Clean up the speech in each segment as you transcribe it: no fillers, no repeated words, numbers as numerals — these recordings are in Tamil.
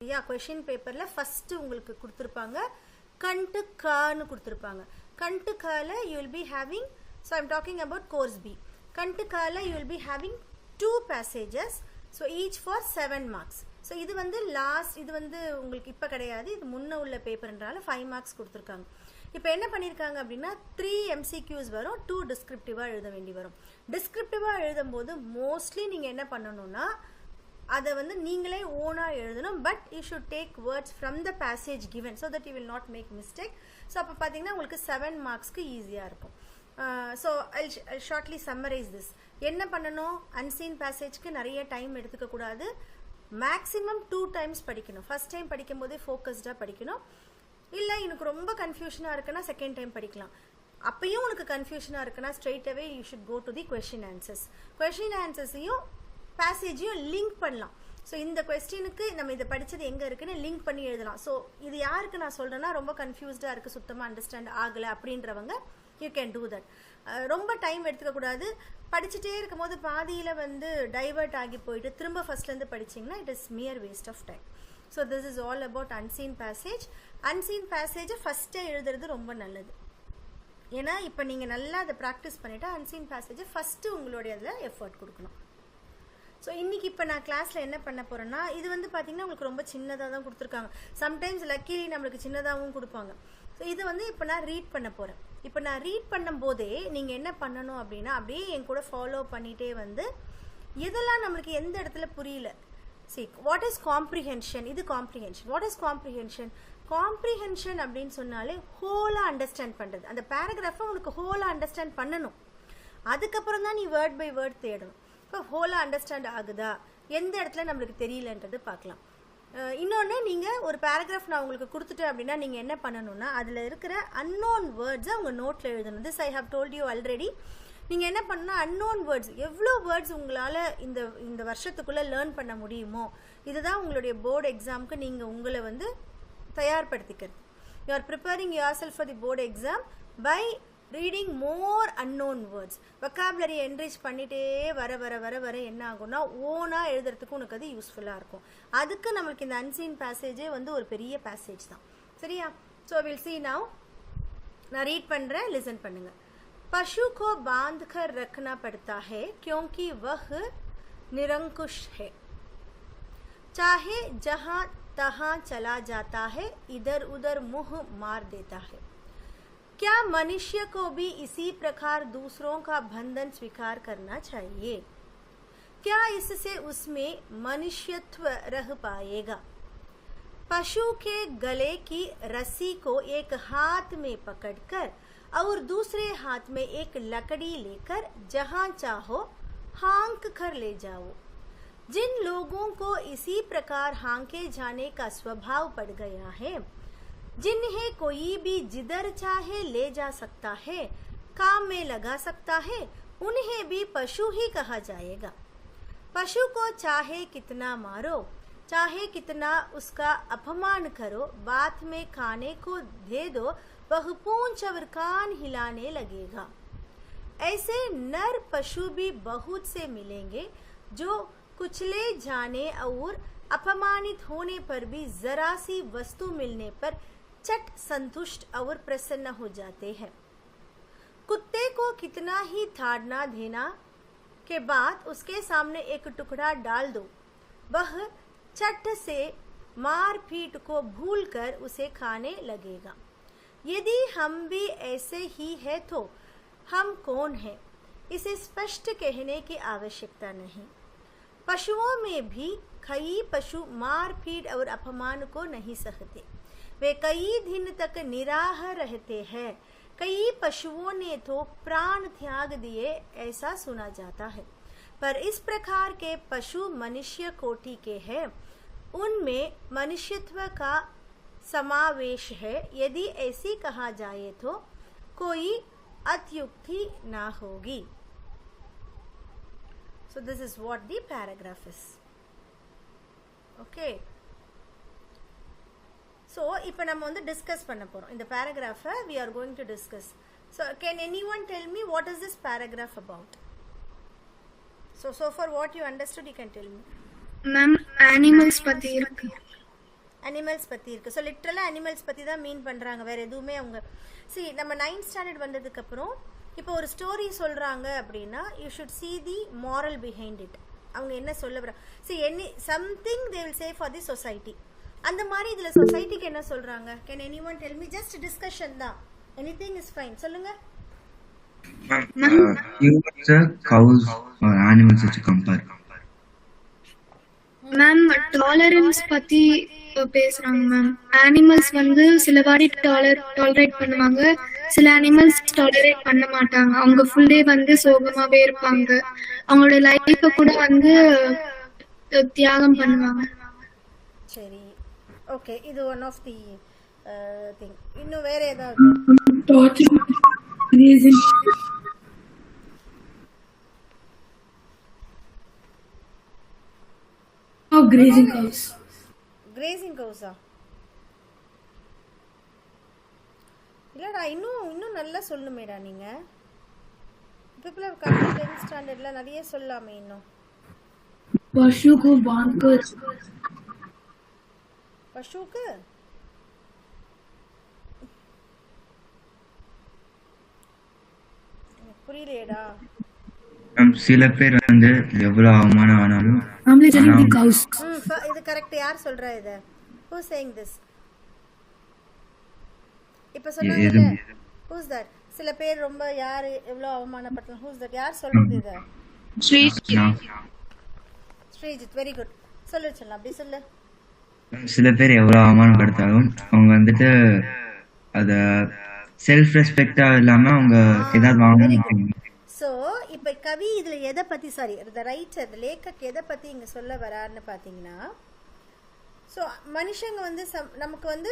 யா क्वेश्चन பேப்பர்ல ஃபர்ஸ்ட் உங்களுக்கு கொடுத்திருப்பாங்க கண்டு கான்னு கொடுத்திருப்பாங்க. கண்டு கால you will be having, so I am talking about course B. கண்டு கால you will be having 2 passages, so each for 7 marks. so இது வந்து லாஸ்ட், இது வந்து உங்களுக்கு இப்ப கிடையாது, இது முன்ன உள்ள பேப்பர்ன்றால 5 marks கொடுத்திருக்காங்க. இப்போ என்ன பண்ணிருக்காங்க அப்படினா 3 MCQs வரும், 2 டிஸ்கிரிப்டிவா எழுத வேண்டி வரும். டிஸ்கிரிப்டிவா எழுதும்போது மோஸ்ட்லி நீங்க என்ன பண்ணனும்னா அதை வந்து நீங்களே ஓனா எழுதணும். But you should take words from the passage given so that you will not make mistake. So அப்போ பார்த்தீங்கன்னா உங்களுக்கு 7 மார்க்ஸ்க்கு ஈஸியாக இருக்கும். So I shortly summarise this. என்ன பண்ணணும், அன்சீன் பேசேஜ்க்கு நிறைய டைம் எடுத்துக்கக்கூடாது. மேக்ஸிமம் 2 times படிக்கணும். ஃபர்ஸ்ட் டைம் படிக்கும் போதே ஃபோக்கஸ்டாக படிக்கணும். இல்லை எனக்கு ரொம்ப கன்ஃபியூஷனாக இருக்குன்னா செகண்ட் டைம் படிக்கலாம். அப்பயும் உனக்கு கன்ஃபியூஷனாக இருக்குன்னா straight away you should go to the question answers. Question ஆன்சர்ஸையும் பேசேஜையும் லிங்க் பண்ணலாம். ஸோ இந்த கொஸ்டினுக்கு நம்ம இதை படித்தது எங்கே இருக்குன்னு லிங்க் பண்ணி எழுதலாம். ஸோ இது யாருக்கு நான் சொல்கிறேன்னா ரொம்ப கன்ஃபியூஸ்டாக இருக்குது, சுத்தமாக அண்டர்ஸ்டாண்ட் ஆகலை அப்படின்றவங்க யூ கேன் டூ தட். ரொம்ப டைம் எடுத்துக்கக்கூடாது. படிச்சுட்டே இருக்கும் போது பாதியில் வந்து டைவர்ட் ஆகி போயிட்டு திரும்ப ஃபர்ஸ்ட்லேருந்து படிச்சிங்கன்னா it is mere waste of time. So this is all about unseen passage. Unseen பேசேஜை ஃபஸ்ட்டே எழுதுறது ரொம்ப நல்லது. ஏன்னா இப்போ நீங்கள் நல்லா அதை ப்ராக்டிஸ் பண்ணிவிட்டு அன்சீன் பேசேஜை ஃபஸ்ட்டு உங்களுடைய அதில் எஃபர்ட் கொடுக்கணும். ஸோ இன்றைக்கி இப்போ நான் கிளாஸில் என்ன பண்ண போகிறேன்னா, இது வந்து பார்த்திங்கன்னா உங்களுக்கு ரொம்ப சின்னதாக தான் கொடுத்துருக்காங்க. சம்டைம்ஸ் லக்கிலி நம்மளுக்கு சின்னதாகவும் கொடுப்பாங்க. ஸோ இது வந்து இப்போ நான் ரீட் பண்ண போகிறேன். இப்போ நான் ரீட் பண்ணும்போதே நீங்கள் என்ன பண்ணணும் அப்படின்னா அப்படியே என் கூட ஃபாலோ பண்ணிகிட்டே வந்து எதெல்லாம் நம்மளுக்கு எந்த இடத்துல புரியல. சி வாட் இஸ் காம்ப்ரிஹென்ஷன், இது comprehension. What is comprehension? Comprehension அப்படின்னு சொன்னாலே ஹோலாக அண்டர்ஸ்டாண்ட் பண்ணுறது. அந்த பேராகிராஃபை உனக்கு ஹோலாக அண்டர்ஸ்டாண்ட் பண்ணணும். அதுக்கப்புறம் தான் நீ வேர்ட் பை வேர்ட் தேடணும். இப்போ ஹோலாக அண்டர்ஸ்டாண்ட் ஆகுதா, எந்த இடத்துல நம்மளுக்கு தெரியலன்றது பார்க்கலாம். இன்னொன்று, நீங்கள் ஒரு பேராகிராஃப் நான் உங்களுக்கு கொடுத்துட்டேன் அப்படின்னா நீங்கள் என்ன பண்ணணும்னா அதில் இருக்கிற அன்னோன் வேர்ட்ஸை உங்கள் நோட்டில் எழுதணும். This I have told you already. நீங்கள் என்ன பண்ணணும்னா அன்னோன் வேர்ட்ஸ், எவ்வளோ வேர்ட்ஸ் உங்களால் இந்த வருஷத்துக்குள்ளே லேர்ன் பண்ண முடியுமோ, இதுதான் உங்களுடைய போர்டு எக்ஸாமுக்கு நீங்கள் உங்களை வந்து தயார்படுத்திக்கிறது. You are preparing yourself for the board exam by reading more unknown words. Vocabulary enrich பண்ணிட்டே வர வர வர வர என்ன ஆகும்னா ஓனாக எழுதுறதுக்கு உனக்கு அது யூஸ்ஃபுல்லாக இருக்கும். அதுக்கு நம்மளுக்கு இந்த அன்சீன் பேசேஜே வந்து ஒரு பெரிய பேசேஜ் தான். சரியா? So will see now. நான் ரீட் பண்ணுறேன், லிசன் பண்ணுங்க. पशु को बांध कर रखना पड़ता है क्योंकि वह निरंकुश है, चाहे जहां तहां चला जाता है, इधर उधर मुंह मार देता है. क्या मनुष्य को भी इसी प्रकार दूसरों का बंधन स्वीकार करना चाहिए? क्या इससे उसमें मनुष्यत्व रह पाएगा? पशु के गले की रस्सी को एक हाथ में पकड़कर और दूसरे हाथ में एक लकड़ी लेकर जहां चाहो हाँक कर ले जाओ. जिन लोगों को इसी प्रकार हाँके जाने का स्वभाव पड़ गया है, जिन्हें कोई भी जिधर चाहे ले जा सकता है, काम में लगा सकता है, उन्हें भी पशु ही कहा जाएगा. पशु को चाहे कितना मारो, चाहे कितना उसका अपमान करो, बात में खाने को दे दो, वह पूंछ और कान हिलाने लगेगा. ऐसे नर पशु भी बहुत से मिलेंगे जो कुचले जाने और अपमानित होने पर भी जरा सी वस्तु मिलने पर चट संतुष्ट और प्रसन्न हो जाते हैं. कुत्ते को कितना ही ताड़ना देना के बाद उसके सामने एक टुकड़ा डाल दो, वह चट से मार पीट को भूलकर उसे खाने लगेगा. यदि हम भी ऐसे ही है तो हम कौन हैं, इसे स्पष्ट कहने की आवश्यकता नहीं. पशुओं में भी कई पशु मार पीट और अपमान को नहीं सहते. वे कई दिन तक निराह रहते हैं. कई पशुओं ने तो प्राण त्याग दिए, ऐसा सुना जाता है. पर इस प्रकार के पशु मनुष्य कोटि के हैं, उनमें मनुष्यत्व का समावेश है. यदि ऐसी कहा जाए तो कोई अत्युक्ति ना होगी. So this is what the paragraph is. Okay. So இப்போ நம்ம வந்து டிஸ்கஸ் பண்ண போறோம். இந்த paragraph we are going to discuss. So can anyone tell me what is this paragraph about? So far what you understood you can tell me. Ma'am, animals பத்தி இருக்கு. அனிமல்ஸ் பற்றி இருக்குது. ஸோ லிட்ரலாக அனிமல்ஸ் பற்றி தான் மீன் பண்ணுறாங்க, வேறு எதுவுமே அவங்க. சரி, நம்ம 9th ஸ்டாண்டர்ட் வந்ததுக்கப்புறம் இப்போ ஒரு ஸ்டோரி சொல்கிறாங்க அப்படின்னா you should see the moral behind it. அவங்க என்ன சொல்ல வராங்க, see something they will say for the society. அந்த மாதிரி இதில் சொசைட்டிக்கு என்ன சொல்கிறாங்க? Can anyone tell me? just discussion தான், anything is fine. சொல்லுங்க. Humans are cows or animals which compare. Ma'am tolerance பத்தி பேசுறாங்க மேம். அனிமல்ஸ் வந்து சில வாட்டி டாலரேட் பண்ணுவாங்க, சில அனிமல்ஸ் டாலரேட் பண்ண மாட்டாங்க. அவங்க ஃபுல் டே வந்து சோகமாவே இருப்பாங்க, அவங்களோட லைஃப கூட வந்து தியாகம் பண்ணுவாங்க. சரி, ஓகே, இது ஒன் ஆஃப் தி திங். இன்னும் வேற ஏதாவது? grazing cows. grazing cows இல்லடா, இன்னும் நல்லா சொல்லணுமேடா நீங்க. people have come to 10th ஸ்டாண்டர்ட்ல நிறைய சொல்லாமே இன்னும். பசுக்கு பான்கர். பசுக்கு புரியலையேடா. சில பேர் வந்து எவ்வளவு அவமானம் ஆனாலும் இது கரெக்ட். யார் சொல்றா இத? who saying this? இப்ப சொன்னாங்க who's that? சில பேர் ரொம்ப யார் எவ்வளவு அவமானப்பட்டாலும் who's that? யார் சொல்றது இத? Sreejith, very good. சொல்லு சொல்லலாம், அப்படி சொல்லு. சில பேர் எவ்வளவு அவமானப்படுத்தாலும் அவங்க வந்துட்டு அத செல்ஃப் ரெஸ்பெக்டா இல்லாம அவங்க ஏதாவது வாங்கணும். ஸோ இப்போ கவி இதில் எதை பற்றி, சாரி த ரைட்டர் லேக்கக் எதை பற்றி இங்கே சொல்ல வராருன்னு பார்த்தீங்கன்னா, ஸோ மனுஷங்க வந்து நமக்கு வந்து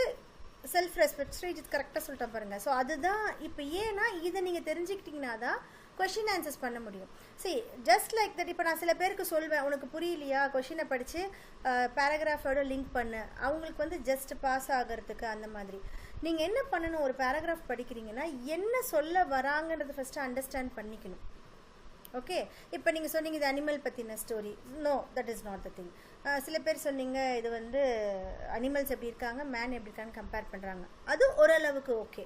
செல்ஃப் ரெஸ்பெக்ட், ஸ்ரீஜித் கரெக்டாக சொல்லிட்டேன் பாருங்கள். ஸோ அதுதான் இப்போ. ஏன்னா இதை நீங்கள் தெரிஞ்சுக்கிட்டிங்கன்னா தான் கொஷின் ஆன்சர்ஸ் பண்ண முடியும். சரி, ஜஸ்ட் லைக் தட். இப்போ நான் சில பேருக்கு சொல்வேன், உனக்கு புரியலையா, கொஷினை படித்து பேராகிராஃபோட லிங்க் பண்ணு, அவங்களுக்கு வந்து ஜஸ்ட் பாஸ் ஆகிறதுக்கு. அந்த மாதிரி நீங்கள் என்ன பண்ணணும், ஒரு பேராகிராஃப் படிக்கிறீங்கன்னா என்ன சொல்ல வராங்கன்றது ஃபஸ்ட்டு அண்டர்ஸ்டாண்ட் பண்ணிக்கணும். ஓகே, இப்போ நீங்கள் சொன்னீங்க இது அனிமல் பற்றின story. No, that is not the thing. சில பேர் சொன்னீங்க இது வந்து அனிமல்ஸ் எப்படி இருக்காங்க, மேன் எப்படி இருக்கான்னு கம்பேர் பண்ணுறாங்க, அது ஓரளவுக்கு ஓகே.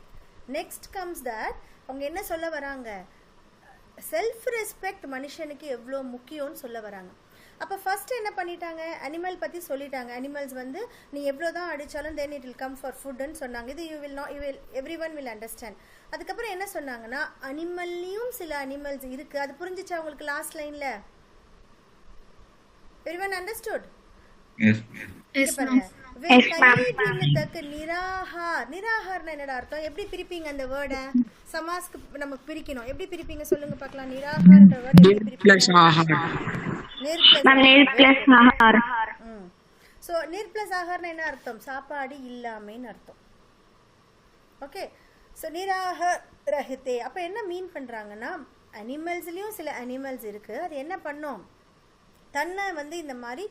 நெக்ஸ்ட் கம்ஸ் தட் அவங்க என்ன சொல்ல வராங்க, செல்ஃப் ரெஸ்பெக்ட் மனுஷனுக்கு எவ்வளோ முக்கியம்னு சொல்ல வராங்க. அப்போ ஃபஸ்ட்டு என்ன பண்ணிட்டாங்க, அனிமல் பற்றி சொல்லிட்டாங்க. அனிமல்ஸ் வந்து நீ எவ்வளோ தான் அடித்தாலும் then it will come for ஃபுட்டுன்னு சொன்னாங்க. இது எவ்ரி ஒன் வில் அண்டர்ஸ்டாண்ட். அதுக்கப்புறம் என்ன சொன்னாங்கன்னா, அனிமல்லையும் சில அனிமல்ஸ் இருக்குது. அது புரிஞ்சிச்சா உங்களுக்கு லாஸ்ட் லைனில்? Every one understood? நிராகார்னா என்னடா அர்த்தம்? எப்படி பிரிப்பீங்க அந்த வேர்டை? சமாஸ்க்கு நமக்கு பிரிக்கணும், எப்படி பிரிப்பீங்க சொல்லுங்க பார்க்கலாம். நிராகார்ன்ற வேர்ட் எப்படி பிரிப்பீங்க? ஸோ நிர் பிளஸ் ஆகார்னா என்ன அர்த்தம்? சாப்பாடு இல்லாமைன்னு அர்த்தம். ஓகே, ஸோ நிராக ரஹித்தே. அப்போ என்ன மீன் பண்ணுறாங்கன்னா, அனிமல்ஸ்லேயும் சில அனிமல்ஸ் இருக்குது, அது என்ன பண்ணும், தன்னை வந்து இந்த மாதிரி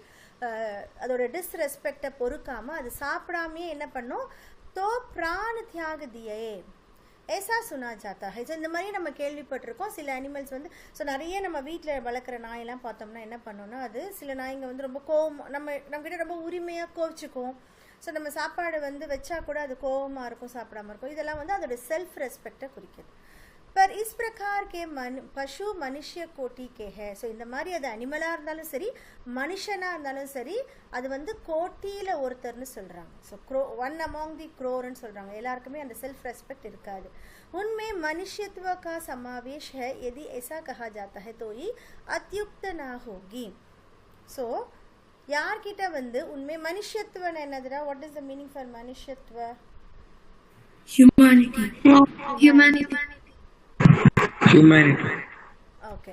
அதோட டிஸ்ரெஸ்பெக்டை பொறுக்காமல் அது சாப்பிடாமையே என்ன பண்ணும், தோ பிராண தியாக தியே ஏசா சுனா ஜாத்தா ஹை. ஸோ இந்த மாதிரி நம்ம கேள்விப்பட்டிருக்கோம். சில அனிமல்ஸ் வந்து, ஸோ நிறைய நம்ம வீட்டில் வளர்க்குற நாயெல்லாம் பார்த்தோம்னா என்ன பண்ணோம்னா, அது சில நாய்ங்க வந்து ரொம்ப கோவம், நம்மக்கிட்ட ரொம்ப உரிமையாக கோவிச்சுக்கும். ஸோ நம்ம சாப்பாடு வந்து வச்சா கூட அது கோவமாக இருக்கும், சாப்பிடாம இருக்கும். இதெல்லாம் வந்து அதோட செல்ஃப் ரெஸ்பெக்டை குறிக்குது. पर इस प्रकार के पशु मनुष्य कोटि के है. ஸோ இந்த மாதிரி அது அனிமலாக இருந்தாலும் சரி மனுஷனாக இருந்தாலும் சரி அது வந்து கோட்டியில் ஒருத்தர்னு சொல்கிறாங்க. ஸோ ஒன் அமாங் தி க்ரோர்னு சொல்கிறாங்க. எல்லாருக்குமே அந்த செல்ஃப் ரெஸ்பெக்ட் இருக்காது. उनमें मनुष्यत्व का समावेश है. यदि ऐसा कहा जाता है तो ये अत्युक्त ना होगी. ஸோ யார்கிட்ட வந்து உண்மை மனுஷத்துவன்னு என்னதுடா? What is the meaning for மனுஷத்துவ? humanity. ओके,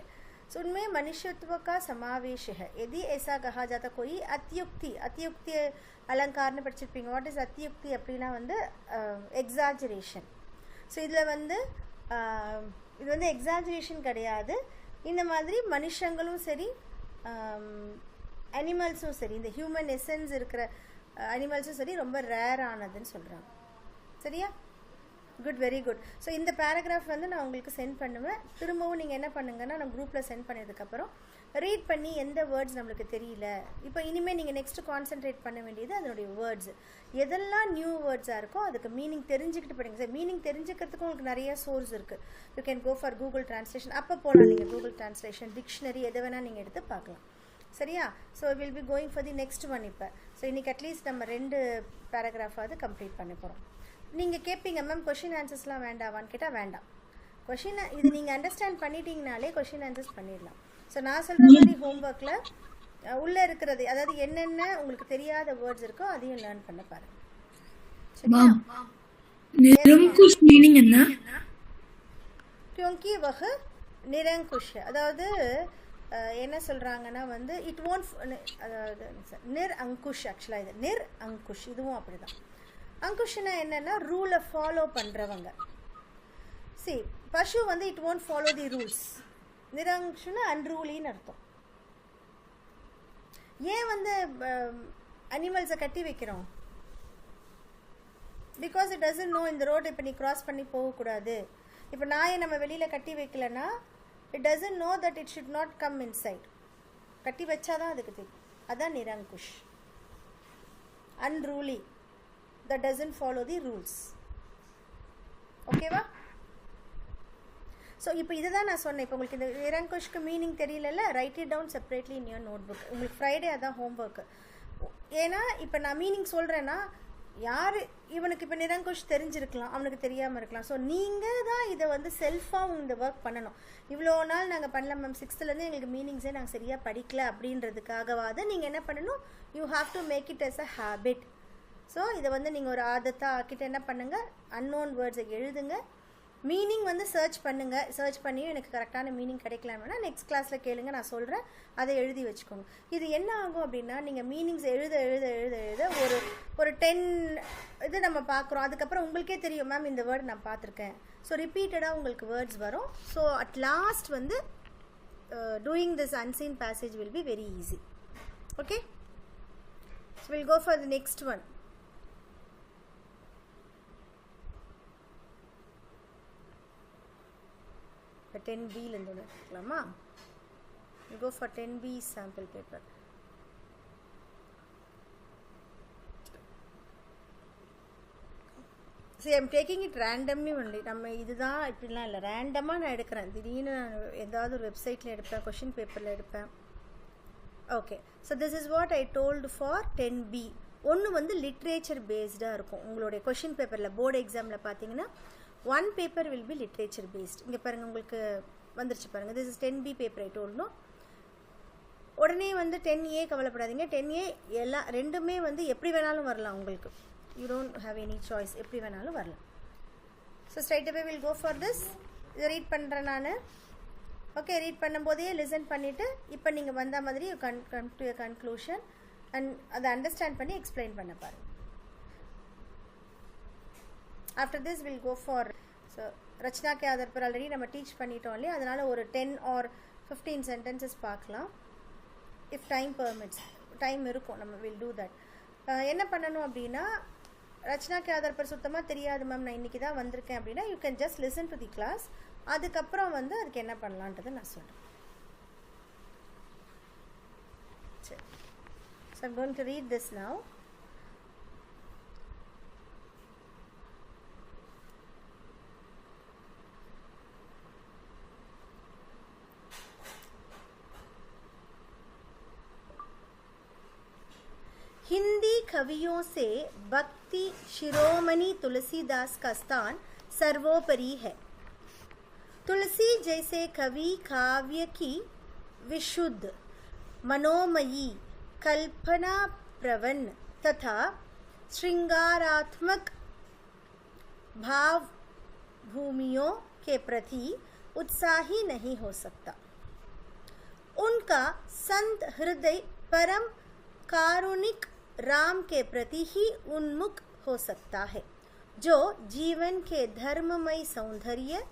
सो उनमें मनुष्यत्व का समावेश है. यदि ऐसा कहा जाता कोई अत्युक्ति, अत्युक्ति अलंकार ने படிச்சிருப்பீங்க. வாட் இஸ் அத்தியுக்தி அப்படின்னா வந்து எக்ஸாஜரேஷன். ஸோ இதில் வந்து இது வந்து எக்ஸாஜரேஷன் கிடையாது. இந்த மாதிரி மனுஷங்களும் சரி அனிமல்ஸும் சரி இந்த ஹியூமன் எசன்ஸ் இருக்கிற அனிமல்ஸும் சரி ரொம்ப ரேர் ஆனதுன்னு சொல்கிறாங்க. சரியா? Good, very good. ஸோ இந்த பேராகிராஃப் வந்து நான் உங்களுக்கு சென்ட் பண்ணுவேன். திரும்பவும் நீங்கள் என்ன பண்ணுங்கன்னா, நான் குரூப்பில் சென்ட் பண்ணதுக்கப்புறம் ரீட் பண்ணி எந்த வேர்ட்ஸ் நம்மளுக்கு தெரியல, இப்போ இனிமேல் நீங்கள் நெக்ஸ்ட்டு கான்சென்ட்ரேட் பண்ண வேண்டியது அதனுடைய வேர்ட்ஸ். எதெல்லாம் நியூ வேர்ட்ஸாக இருக்கோ அதுக்கு மீனிங் தெரிஞ்சுக்கிட்டு படிங்க சார். மீனிங் தெரிஞ்சுக்கிறதுக்கு உங்களுக்கு நிறைய சோர்ஸ் இருக்குது. You can go for Google translation. அப்போ போகலாம் நீங்கள் கூகுள் ட்ரான்ஸ்லேஷன், டிக்ஷனரி, எதை வேணால் நீங்கள் எடுத்து பார்க்கலாம். சரியா? So will be going for the next one. இப்போ ஸோ இன்றைக்கி அட்லீஸ்ட் நம்ம 2 பேராகிராஃபாவது கம்ப்ளீட் பண்ண போகிறோம். நீங்கள் கேட்பீங்க மேம் கொஷின் ஆன்சர்ஸ்லாம் வேண்டாவான்னு கேட்டால் வேண்டாம். கொஷின் இது நீங்கள் அண்டர்ஸ்டாண்ட் பண்ணிட்டீங்கனாலே கொஷின் ஆன்சர்ஸ் பண்ணிடலாம். ஸோ நான் சொல்கிற மாதிரி ஹோம்ஒர்க்கில் உள்ளே இருக்கிறது, அதாவது என்னென்ன உங்களுக்கு தெரியாத வேர்ட்ஸ் இருக்கோ அதையும் லேர்ன் பண்ண பாருங்க. நிரங்குஷ் மீனிங் என்ன? क्योंकि वह निरंकुश है, அதாவது என்ன சொல்கிறாங்கன்னா வந்து இட் ஓன்ட், அதாவது நிர் அங்குஷ். ஆக்சுவலாக இது நிர் அங்குஷ், இதுவும் அப்படி தான். அங்குஷ்னா என்னென்னா ரூலை ஃபாலோ பண்ணுறவங்க. சரி, பசு வந்து it won't follow the rules. நிரங்குஷ்னா அன்ரூலின்னு அர்த்தம். ஏன் வந்து அனிமல்ஸை கட்டி வைக்கிறோம்? பிகாஸ் இட் டசன்ட் நோ இந்த ரோடு இப்போ நீ கிராஸ் பண்ணி போகக்கூடாது. இப்போ நாயை நம்ம வெளியில் கட்டி வைக்கலன்னா it doesn't know that it should not come inside. கட்டி வச்சாதான் அதுக்கு தெரியும். அதான் நிரங்குஷ். Unruly, that doesn't follow the rules. ஓகேவா? ஸோ இப்போ இதை தான் நான் சொன்னேன். இப்போ உங்களுக்கு இந்த நிரங்குஷ்க்கு மீனிங் தெரியல, write it down separately in your notebook. உங்களுக்கு ஃப்ரைடே அதான் ஹோம்ஒர்க்கு. ஏன்னா இப்போ நான் மீனிங் சொல்கிறேன்னா யார் இவனுக்கு இப்போ நிரங்குஷ் தெரிஞ்சிருக்கலாம், அவனுக்கு தெரியாமல் இருக்கலாம். ஸோ நீங்கள் தான் இதை வந்து செல்ஃபாக இந்த ஒர்க் பண்ணணும். இவ்வளோ நாள் நாங்கள் பண்ணல மேம், 6th எங்களுக்கு மீனிங்ஸே நாங்கள் சரியாக படிக்கல அப்படின்றதுக்காகவாது நீங்கள் என்ன பண்ணணும், you have to make it as a habit. So இதை வந்து நீங்கள் ஒரு ஆதத்தாக ஆக்கிட்ட என்ன பண்ணுங்கள், அன்னோன் வேர்ட்ஸை எழுதுங்க, மீனிங் வந்து சர்ச் பண்ணுங்கள். சர்ச் பண்ணியும் எனக்கு கரெக்டான மீனிங் கிடைக்கலாம்னா நெக்ஸ்ட் கிளாஸில் கேளுங்க, நான் சொல்கிறேன், அதை எழுதி வச்சுக்கோங்க. இது என்ன ஆகும் அப்படின்னா நீங்கள் மீனிங்ஸ் எழுத எழுத எழுத எழுத ஒரு 10 இது நம்ம பார்க்குறோம். அதுக்கப்புறம் உங்களுக்கே தெரியும் மேம் இந்த வேர்டு நான் பார்த்துருக்கேன். ஸோ ரிப்பீட்டடாக உங்களுக்கு வேர்ட்ஸ் வரும். ஸோ அட் லாஸ்ட் வந்து doing this unseen passage will be very easy. Okay, so will go for the next one. இப்போ 10Bலேருந்து ஒன்று எடுத்துக்கலாமா? Will go for 10B sample paper. சரி, I'm taking it randomly only. நம்ம இதுதான் இப்படிலாம் இல்லை, ரேண்டமாக நான் எடுக்கிறேன். திடீர்னு நான் ஏதாவது ஒரு வெப்சைட்டில் எடுப்பேன், கொஷின் பேப்பரில் எடுப்பேன். Okay, so this is what I told for 10B. ஒன்று வந்து லிட்ரேச்சர் பேஸ்டாக இருக்கும். உங்களுடைய கொஷின் பேப்பரில் போர்டு எக்ஸாமில் பார்த்தீங்கன்னா 1 paper will be literature based. இங்கே பாருங்கள், உங்களுக்கு வந்துருச்சு பாருங்கள். This is 10B paper I டோல்டணும். உடனே வந்து 10A கவலைப்படாதீங்க. 10A எல்லாம் ரெண்டுமே வந்து எப்படி வேணாலும் வரலாம் உங்களுக்கு. You don't have any choice, எப்படி வேணாலும் வரலாம். So straight away will go for this. இதை ரீட் பண்ணுறேன் நான். ஓகே, ரீட் பண்ணும்போதே லிசன் பண்ணிவிட்டு இப்போ நீங்கள் வந்த மாதிரி come to a conclusion and அதை அண்டர்ஸ்டாண்ட் பண்ணி எக்ஸ்பிளைன் பண்ண பாருங்கள். After this we'll go for, so Rachana के आधार पर ஆல்ரெடி நம்ம டீச் பண்ணிட்டோம் இல்லையா, அதனால ஒரு 10 or 15 sentences பார்க்கலாம். if time permits, டைம் இருக்கும், நம்ம will do that. என்ன பண்ணணும் அப்படின்னா, ரச்சனா के आधार पर சுத்தமாக தெரியாது மேம், நான் இன்றைக்கி தான் வந்திருக்கேன் அப்படின்னா you can just listen to the class. அதுக்கப்புறம் வந்து அதுக்கு என்ன பண்ணலான்றதை நான் சொல்கிறேன். சரி, so I'm going to read this now. Hindi कवियों से भक्ति शिरोमणि तुलसीदास का स्थान सर्वोपरि है. तुलसी जैसे कवि काव्य की विशुद्ध, मनोमयी, कल्पना प्रवण तथा श्रृंगारात्मक भाव भूमियों के प्रति उत्साही नहीं हो सकता. उनका संत हृदय परम कारुणिक राम के प्रति ही उन्मुख हो सकता है, जो जीवन के धर्ममय सौंदर्य,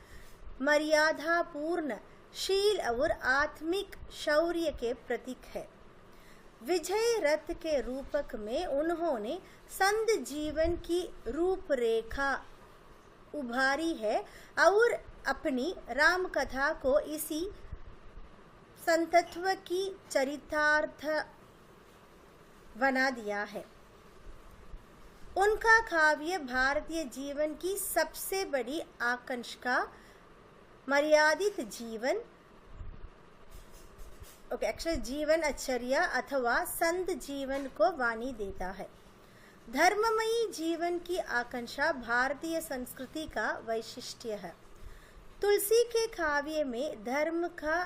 मर्यादापूर्ण शील और आत्मिक शौर्य के प्रतीक है. विजय रथ के रूपक में उन्होंने संत जीवन की रूपरेखा उभारी है और अपनी राम कथा को इसी संतत्व की चरितार्थ बना दिया है। उनका काव्य भारतीय जीवन की सबसे बड़ी आकांक्षा मर्यादित जीवन एक्चुअली जीवन आचर्य अथवा संत जीवन को वाणी देता है। धर्ममयी जीवन की आकांक्षा भारतीय संस्कृति का वैशिष्ट्य है। तुलसी के काव्य में धर्म का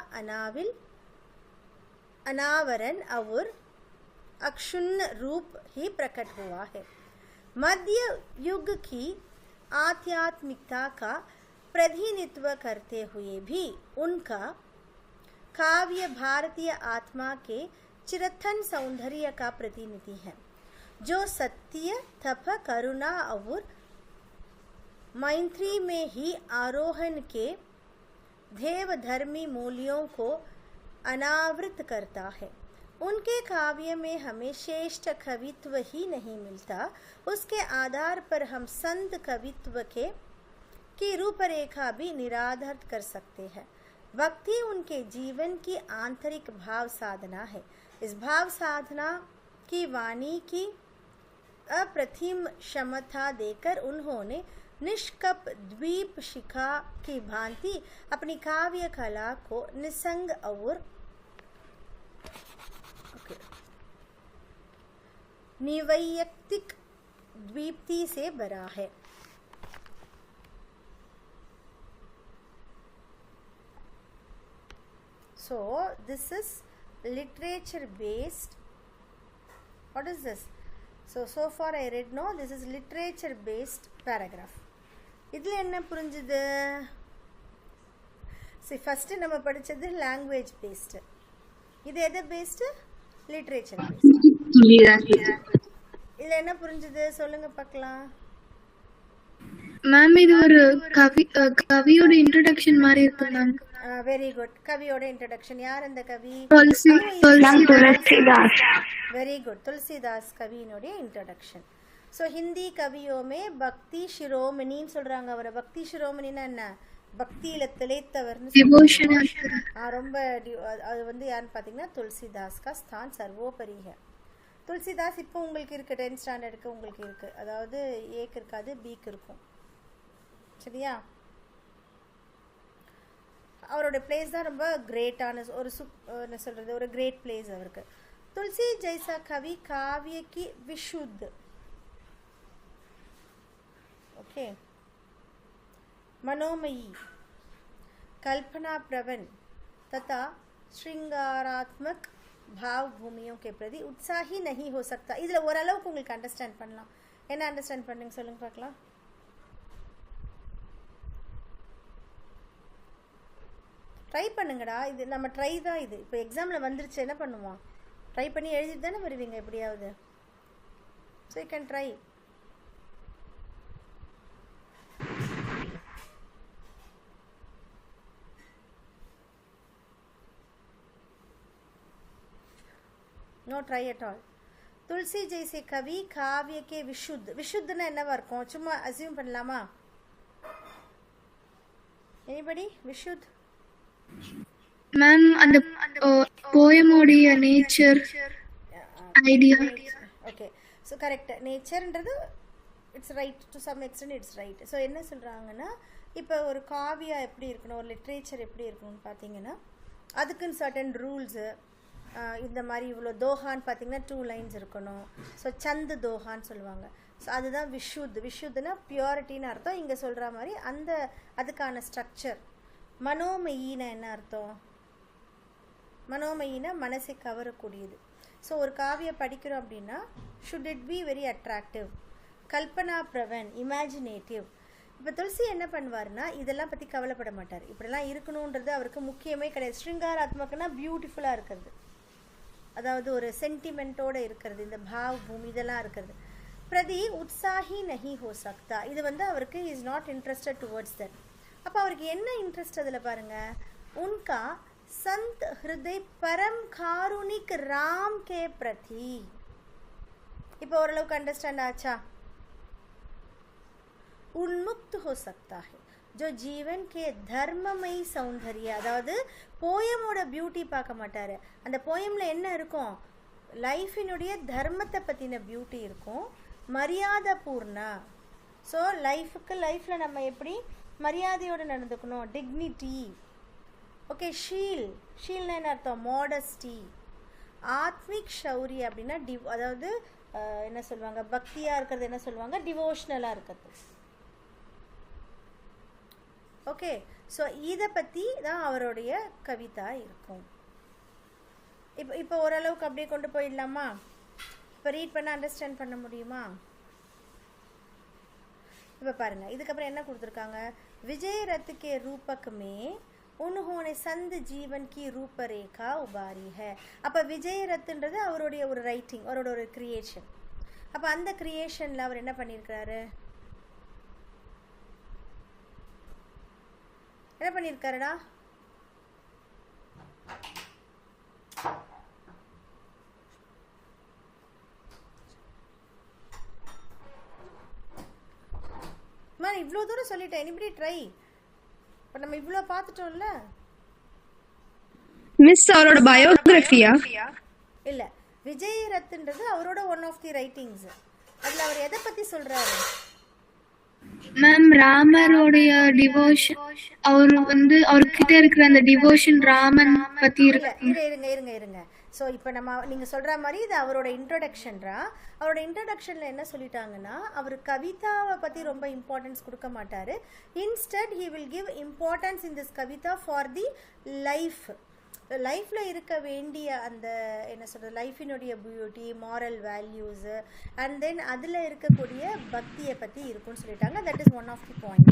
अनावरण और अक्षुण्ण रूप ही प्रकट हुआ है। मध्य युग की आध्यात्मिकता का प्रतिनिधित्व करते हुए भी उनका काव्य भारतीय आत्मा के चिरंतन सौंदर्य का प्रतिनिधि है, जो सत्य, तप, करुणा और मैत्री में ही आरोहण के देवधर्मी मूल्यों को अनावृत करता है। उनके काव्य में हमें श्रेष्ठ कवित्व ही नहीं मिलता, उसके आधार पर हम संत कवित्व की रूपरेखा भी निराधार कर सकते हैं। भक्ति उनके जीवन की आंतरिक भाव साधना है। इस भाव साधना की वाणी की अप्रतिम क्षमता देकर उन्होंने निष्कप द्वीप शिखा की भांति अपनी काव्य कला को निसंग और निवैयक्तिक द्वीप्ति से भरा है। So this is literature based. What is this? So far I read no, this is literature based paragraph. இதில் என்ன புரிஞ்சுது? சரி, ஃபஸ்ட்டு நம்ம படித்தது லாங்குவேஜ் பேஸ்டு, இது எது பேஸ்டு? Literature based. இதில் என்ன புரிஞ்சுது சொல்லுங்க பார்க்கலாம். மேம் இது ஒரு கவியோட இன்ட்ரோடக்ஷன் மாதிரி இருக்கு மேம். Very good. கவியோட இன்ட்ரோடக்ஷன். யார் அந்த கவி? तुलसीदास. வெரி குட். துளசிதாஸ் கவியினுடைய இன்ட்ரோடக்ஷன். ஸோ ஹிந்தி கவியோமே பக்தி சிரோமணின்னு சொல்கிறாங்க அவரை. பக்தி சிரோமணின்னா என்ன? பக்தியில் திளைத்தவர்னு ரொம்ப. அது வந்து யாருன்னு பார்த்தீங்கன்னா துளசிதாஸ் கா ஸ்தான் சர்வோபரி है. துளசிதாஸ் இப்போ உங்களுக்கு இருக்குது, 10th ஸ்டாண்டர்டுக்கு உங்களுக்கு இருக்குது. அதாவது ஏக்கு இருக்காது, பிக்கு இருக்கும். சரியா? அவரோட பிளேஸ் தான் ரொம்ப கிரேட்டான ஒரு என்ன சொல்கிறது, ஒரு கிரேட் பிளேஸ் அவருக்கு. तुलसी जैसा कवि काव्य की विशुद्ध ओके मनोमयी कल्पना प्रवण तथा श्रृंगारात्मक भाव भूमियों के प्रति उत्साही नहीं हो सकता. इधर ஓரளவுக்கு உங்களுக்கு அண்டர்ஸ்டாண்ட் பண்ணலாம். என்ன அண்டர்ஸ்டாண்ட் பண்ணுங்க சொல்லுங்க பார்க்கலாம். ட்ரை பண்ணுங்கடா. இது நம்ம ட்ரை தான். இது இப்போ எக்ஸாமில் வந்துருச்சு, என்ன பண்ணுவோம்? ட்ரை பண்ணி எழுதிட்டு தானே வருவீங்க எப்படியாவது. So you can try. No try at all. Tulsi जैसे कवि काव्य के विशुद्ध, विशुद्धना என்னவா இருக்கும்? சும்மா அசியூம் பண்ணலாமா? எனிபடி விஷுத்? மேம் அந்த போயமோடைய nature idea. Okay, so correct. நேச்சர்ன்றது it's right, to some extent it's right. So என்ன சொல்கிறாங்கன்னா, இப்போ ஒரு காவியா எப்படி இருக்கணும், ஒரு லிட்ரேச்சர் எப்படி இருக்கணும்னு பார்த்தீங்கன்னா அதுக்குன்னு சர்டன் ரூல்ஸு. இந்த மாதிரி இவ்வளோ தோஹான்னு பார்த்தீங்கன்னா 2 lines இருக்கணும். ஸோ சந்து தோஹான்னு சொல்லுவாங்க. ஸோ அதுதான் விஷுத். விஷுத்துனா பியூரிட்டின்னு அர்த்தம். இங்கே சொல்கிற மாதிரி அந்த அதுக்கான ஸ்ட்ரக்சர். மனோமயின்னா என்ன அர்த்தம்? மனோமயினா மனசை கவரக்கூடியது. ஸோ ஒரு காவியை படிக்கிறோம் அப்படின்னா should it be very attractive. கல்பனா பிரவன், இமேஜினேட்டிவ். இப்போ துளசி என்ன பண்ணுவார்னா இதெல்லாம் பற்றி கவலைப்பட மாட்டார். இப்படிலாம் இருக்கணுன்றது அவருக்கு முக்கியமே கிடையாது. ஸ்ருங்காராத்மகனா பியூட்டிஃபுல்லாக இருக்கிறது, அதாவது ஒரு சென்டிமெண்ட்டோடு இருக்கிறது, இந்த பாவ் பூமி இதெல்லாம் இருக்கிறது. பிரதி உற்சாகி நஹி ஹோ சக்தா. இது வந்து அவருக்கு is not interested towards that. அப்போ அவருக்கு என்ன இன்ட்ரெஸ்ட் அதில் பாருங்கள். உன்கா संत हृदय परम कारुणिक राम के प्रति. இப்போ ஓரளவுக்கு அண்டர்ஸ்டாண்ட் ஆச்சா? उन्मुक्त हो सकता है जो जीवन के धर्ममयी सौंदर्य அதாவது போயமோட பியூட்டி பார்க்க மாட்டாரு அந்த போயம்ல என்ன இருக்கும் லைஃபினுடைய தர்மத்தை பற்றின பியூட்டி இருக்கும் மரியாதை பூர்ணா ஸோ லைஃப்பில் நம்ம எப்படி மரியாதையோடு நடந்துக்கணும் டிக்னிட்டி ஓகே ஷீல்னா என்ன அர்த்தம் மாடஸ்டி ஆத்மிக் ஷௌரி அப்படின்னா அதாவது என்ன சொல்லுவாங்க பக்தியாக இருக்கிறது என்ன சொல்லுவாங்க டிவோஷ்னலாக இருக்கிறது ஓகே ஸோ இதை பற்றி தான் அவருடைய கவிதா இருக்கும் இப்போ ஓரளவுக்கு அப்படியே கொண்டு போயிடலாமா இப்போ ரீட் பண்ண அண்டர்ஸ்டாண்ட் பண்ண முடியுமா இப்போ பாருங்கள் இதுக்கப்புறம் என்ன கொடுத்துருக்காங்க விஜய் रथ के रूपक में उन्होंने संत जीवन की रूपरेखा उबारी है அப்போ விஜய் ரத்ன்றது அவருடைய ஒரு ரைட்டிங் அவரோட ஒரு கிரியேஷன் அப்போ அந்த கிரியேஷனில் அவர் என்ன பண்ணியிருக்கிறாரு என்ன பண்ணியிருக்காருடா நான் இவ்வளோ தூரம் சொல்லிட்டேன் எனிபடி ட்ரை இப்போ நம்ம இவ்வளோ பார்த்துட்டோம்ல மிஸ் அவரோட பயோகிராஃபியா இல்லை விஜய் ரத்ன்றது அவரோட ஒன் ஆஃப் தி ரைட்டிங்ஸ் அதில் அவர் எதை பற்றி சொல்கிறாரு மேம் ராமரோடைய டிவோஷன் அவர் வந்து அவர்கிட்ட இருக்கிற அந்த டிவோஷன் ராமன் பத்தி இருங்க ஸோ இப்போ நீங்கள் சொல்கிற மாதிரி இது அவரோட இன்ட்ரொடக்ஷன்ரா அவரோட இன்ட்ரடக்ஷனில் என்ன சொல்லிட்டாங்கன்னா அவர் கவிதாவை பற்றி ரொம்ப இம்பார்ட்டன்ஸ் கொடுக்க மாட்டார் instead he will give importance in this கவிதா ஃபார் தி லைஃப்பில் இருக்க வேண்டிய அந்த என்ன சொல்கிறது லைஃபினுடைய beauty moral values and then அதில் இருக்கக்கூடிய பக்தியை பற்றி இருக்குன்னு சொல்லிட்டாங்க that is one of the point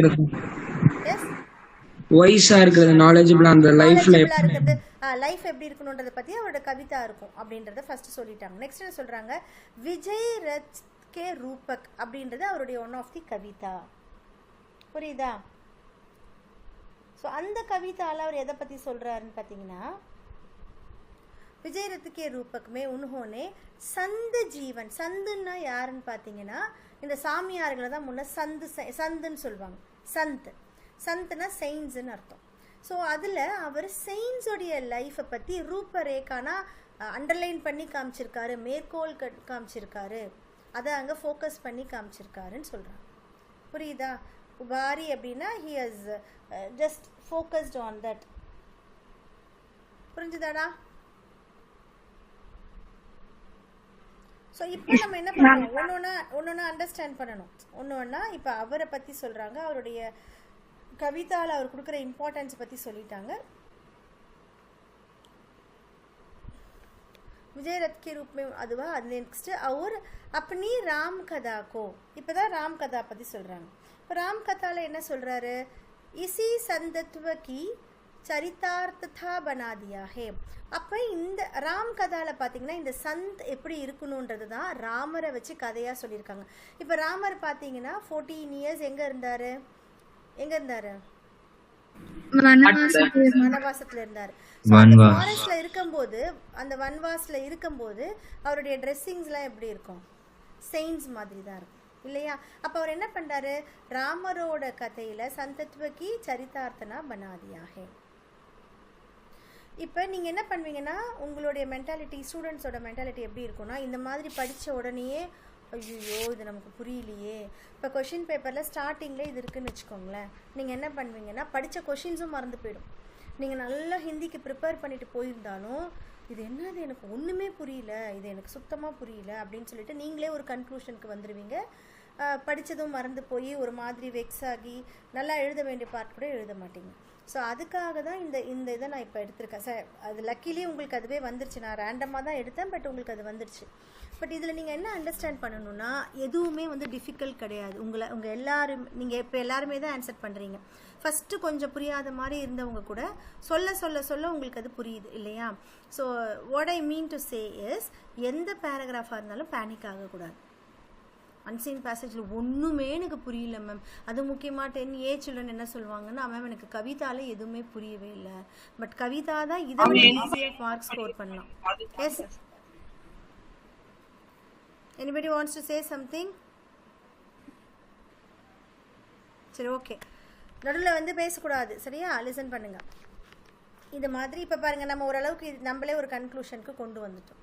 இப்போ எஸ் வைஸா இருக்கிறது நாலேஜபிள் அந்த லைஃப்ல இருக்குது லைஃப் எப்படி இருக்கணுன்றத பற்றி அவரோட கவிதா இருக்கும் அப்படின்றத ஃபர்ஸ்ட் சொல்லிட்டாங்க நெக்ஸ்ட் என்ன சொல்கிறாங்க விஜய் ரத் கே ரூபக் அப்படின்றது அவருடைய ஒன் ஆஃப் தி கவிதா புரியுதா ஸோ அந்த கவிதாவில் அவர் எதை பற்றி சொல்கிறாருன்னு பார்த்தீங்கன்னா விஜய் ரத் கே ரூபக்மே உன்ஹோனே சந்து ஜீவன் சந்துன்னா யாருன்னு பார்த்தீங்கன்னா இந்த சாமியார்களை தான் முன்ன சந்துன்னு சொல்லுவாங்க சந்துனா செயின்ஸ்ன்னு அர்த்தம் ஸோ அதில் அவர் செயின்ஸோடைய லைஃப்பை பற்றி ரூபரேகானா அண்டர்லைன் பண்ணி காமிச்சிருக்காரு மேற்கோள் காமிச்சிருக்காரு அதை அங்கே ஃபோக்கஸ் பண்ணி காமிச்சிருக்காருன்னு சொல்கிறாங்க புரியுதா உபாரி அப்படின்னா he has just focused on that புரிஞ்சுதாடா ஸோ இப்போ நம்ம என்ன பண்ணணும் ஒன்று அண்டர்ஸ்டாண்ட் பண்ணணும் ஒன்று இப்போ அவரை பற்றி சொல்கிறாங்க அவருடைய கவிதாவில் அவர் கொடுக்குற இம்பார்ட்டன்ஸ் பற்றி சொல்லிட்டாங்க विजय रथ के रूप में அதுவா அது நெக்ஸ்ட் और अपनी राम कथा को இப்போதான் ராம் கதா பற்றி சொல்கிறாங்க இப்போ ராம் கதாவில் என்ன சொல்கிறாரு इसी संतत्व की சரிதார்த்தா பனா தியா ஹே அப்போ இந்த ராம் கதாவில் பார்த்தீங்கன்னா இந்த சந்த் எப்படி இருக்கணுன்றது தான் ராமரை வச்சு கதையாக சொல்லியிருக்காங்க இப்போ ராமர் பார்த்தீங்கன்னா 14 இயர்ஸ் எங்கே இருந்தார் வனவாசத்துல இருந்தார் ஃபாரஸ்ட்ல இருக்கும்போது அந்த வன்வாஸ்ல இருக்கும்போது அவருடைய ட்ரெஸ்ஸிங்ஸ்லாம் எப்படி இருக்கும் செயின்ஸ் மாதிரி தான் இருக்கும் இல்லையா அப்போ அவர் என்ன பண்ணுறாரு ராமரோட கதையில் சந்தத்வகி சரிதார்த்தனா பனாதியாகே இப்போ நீங்கள் என்ன பண்ணுவீங்கன்னா உங்களுடைய மென்டாலிட்டி ஸ்டூடெண்ட்ஸோட மென்டாலிட்டி எப்படி இருக்கும்னா இந்த மாதிரி படித்த உடனேயே ஐயோ இது நமக்கு புரியலையே இப்போ கொஷின் பேப்பரில் ஸ்டார்டிங்கில் இது இருக்குதுன்னு வச்சுக்கோங்களேன் நீங்கள் என்ன பண்ணுவீங்கன்னா படித்த கொஷின்ஸும் மறந்து போயிடும் நீங்கள் நல்லா ஹிந்திக்கு ப்ரிப்பேர் பண்ணிட்டு போயிருந்தாலும் இது என்னது எனக்கு ஒன்றுமே புரியல இது எனக்கு சுத்தமாக புரியல அப்படின்னு சொல்லிட்டு நீங்களே ஒரு கன்க்ளூஷனுக்கு வந்துடுவீங்க படித்ததும் மறந்து போய் ஒரு மாதிரி வெக்ஸ் ஆகி நல்லா எழுத வேண்டிய பார்ட் கூட எழுத மாட்டீங்க ஸோ அதுக்காக தான் இந்த இதை நான் இப்போ எடுத்திருக்கேன் சார் அது லக்கிலி உங்களுக்கு அதுவே வந்துருச்சு நான் ரேண்டமாக தான் எடுத்தேன் பட் உங்களுக்கு அது வந்துருச்சு பட் இதில் நீங்கள் என்ன அண்டர்ஸ்டாண்ட் பண்ணணும்னா எதுவுமே வந்து டிஃபிகல்ட் கிடையாது உங்கள் எல்லாரும் நீங்கள் இப்போ எல்லாருமே தான் ஆன்சர் பண்ணுறீங்க ஃபஸ்ட்டு கொஞ்சம் புரியாத மாதிரி இருந்தவங்க கூட சொல்ல உங்களுக்கு அது புரியுது இல்லையா so what I mean to say is எந்த பேராகிராஃபாக இருந்தாலும் பேனிக் ஆகக்கூடாது அன்சீன் பேசேஜில் ஒன்றுமே எனக்கு புரியல மேம் அது முக்கியமாக 10A சில்ட்ரன் என்ன சொல்லுவாங்கன்னா மேம் எனக்கு கவிதாவில் எதுவுமே புரியவே இல்லை பட் கவிதா தான் இதை ஈஸியாக மார்க் ஸ்கோர் பண்ணலாம் yes anybody wants to say something சரி, ஓகே. நடுவில் வந்து பேசக்கூடாது, சரியா? லிசன் பண்ணுங்க. இது மாதிரி இப்போ பாருங்கள், நம்ம ஓரளவுக்கு நம்மளே ஒரு கன்க்ளூஷனுக்கு கொண்டு வந்துட்டோம்.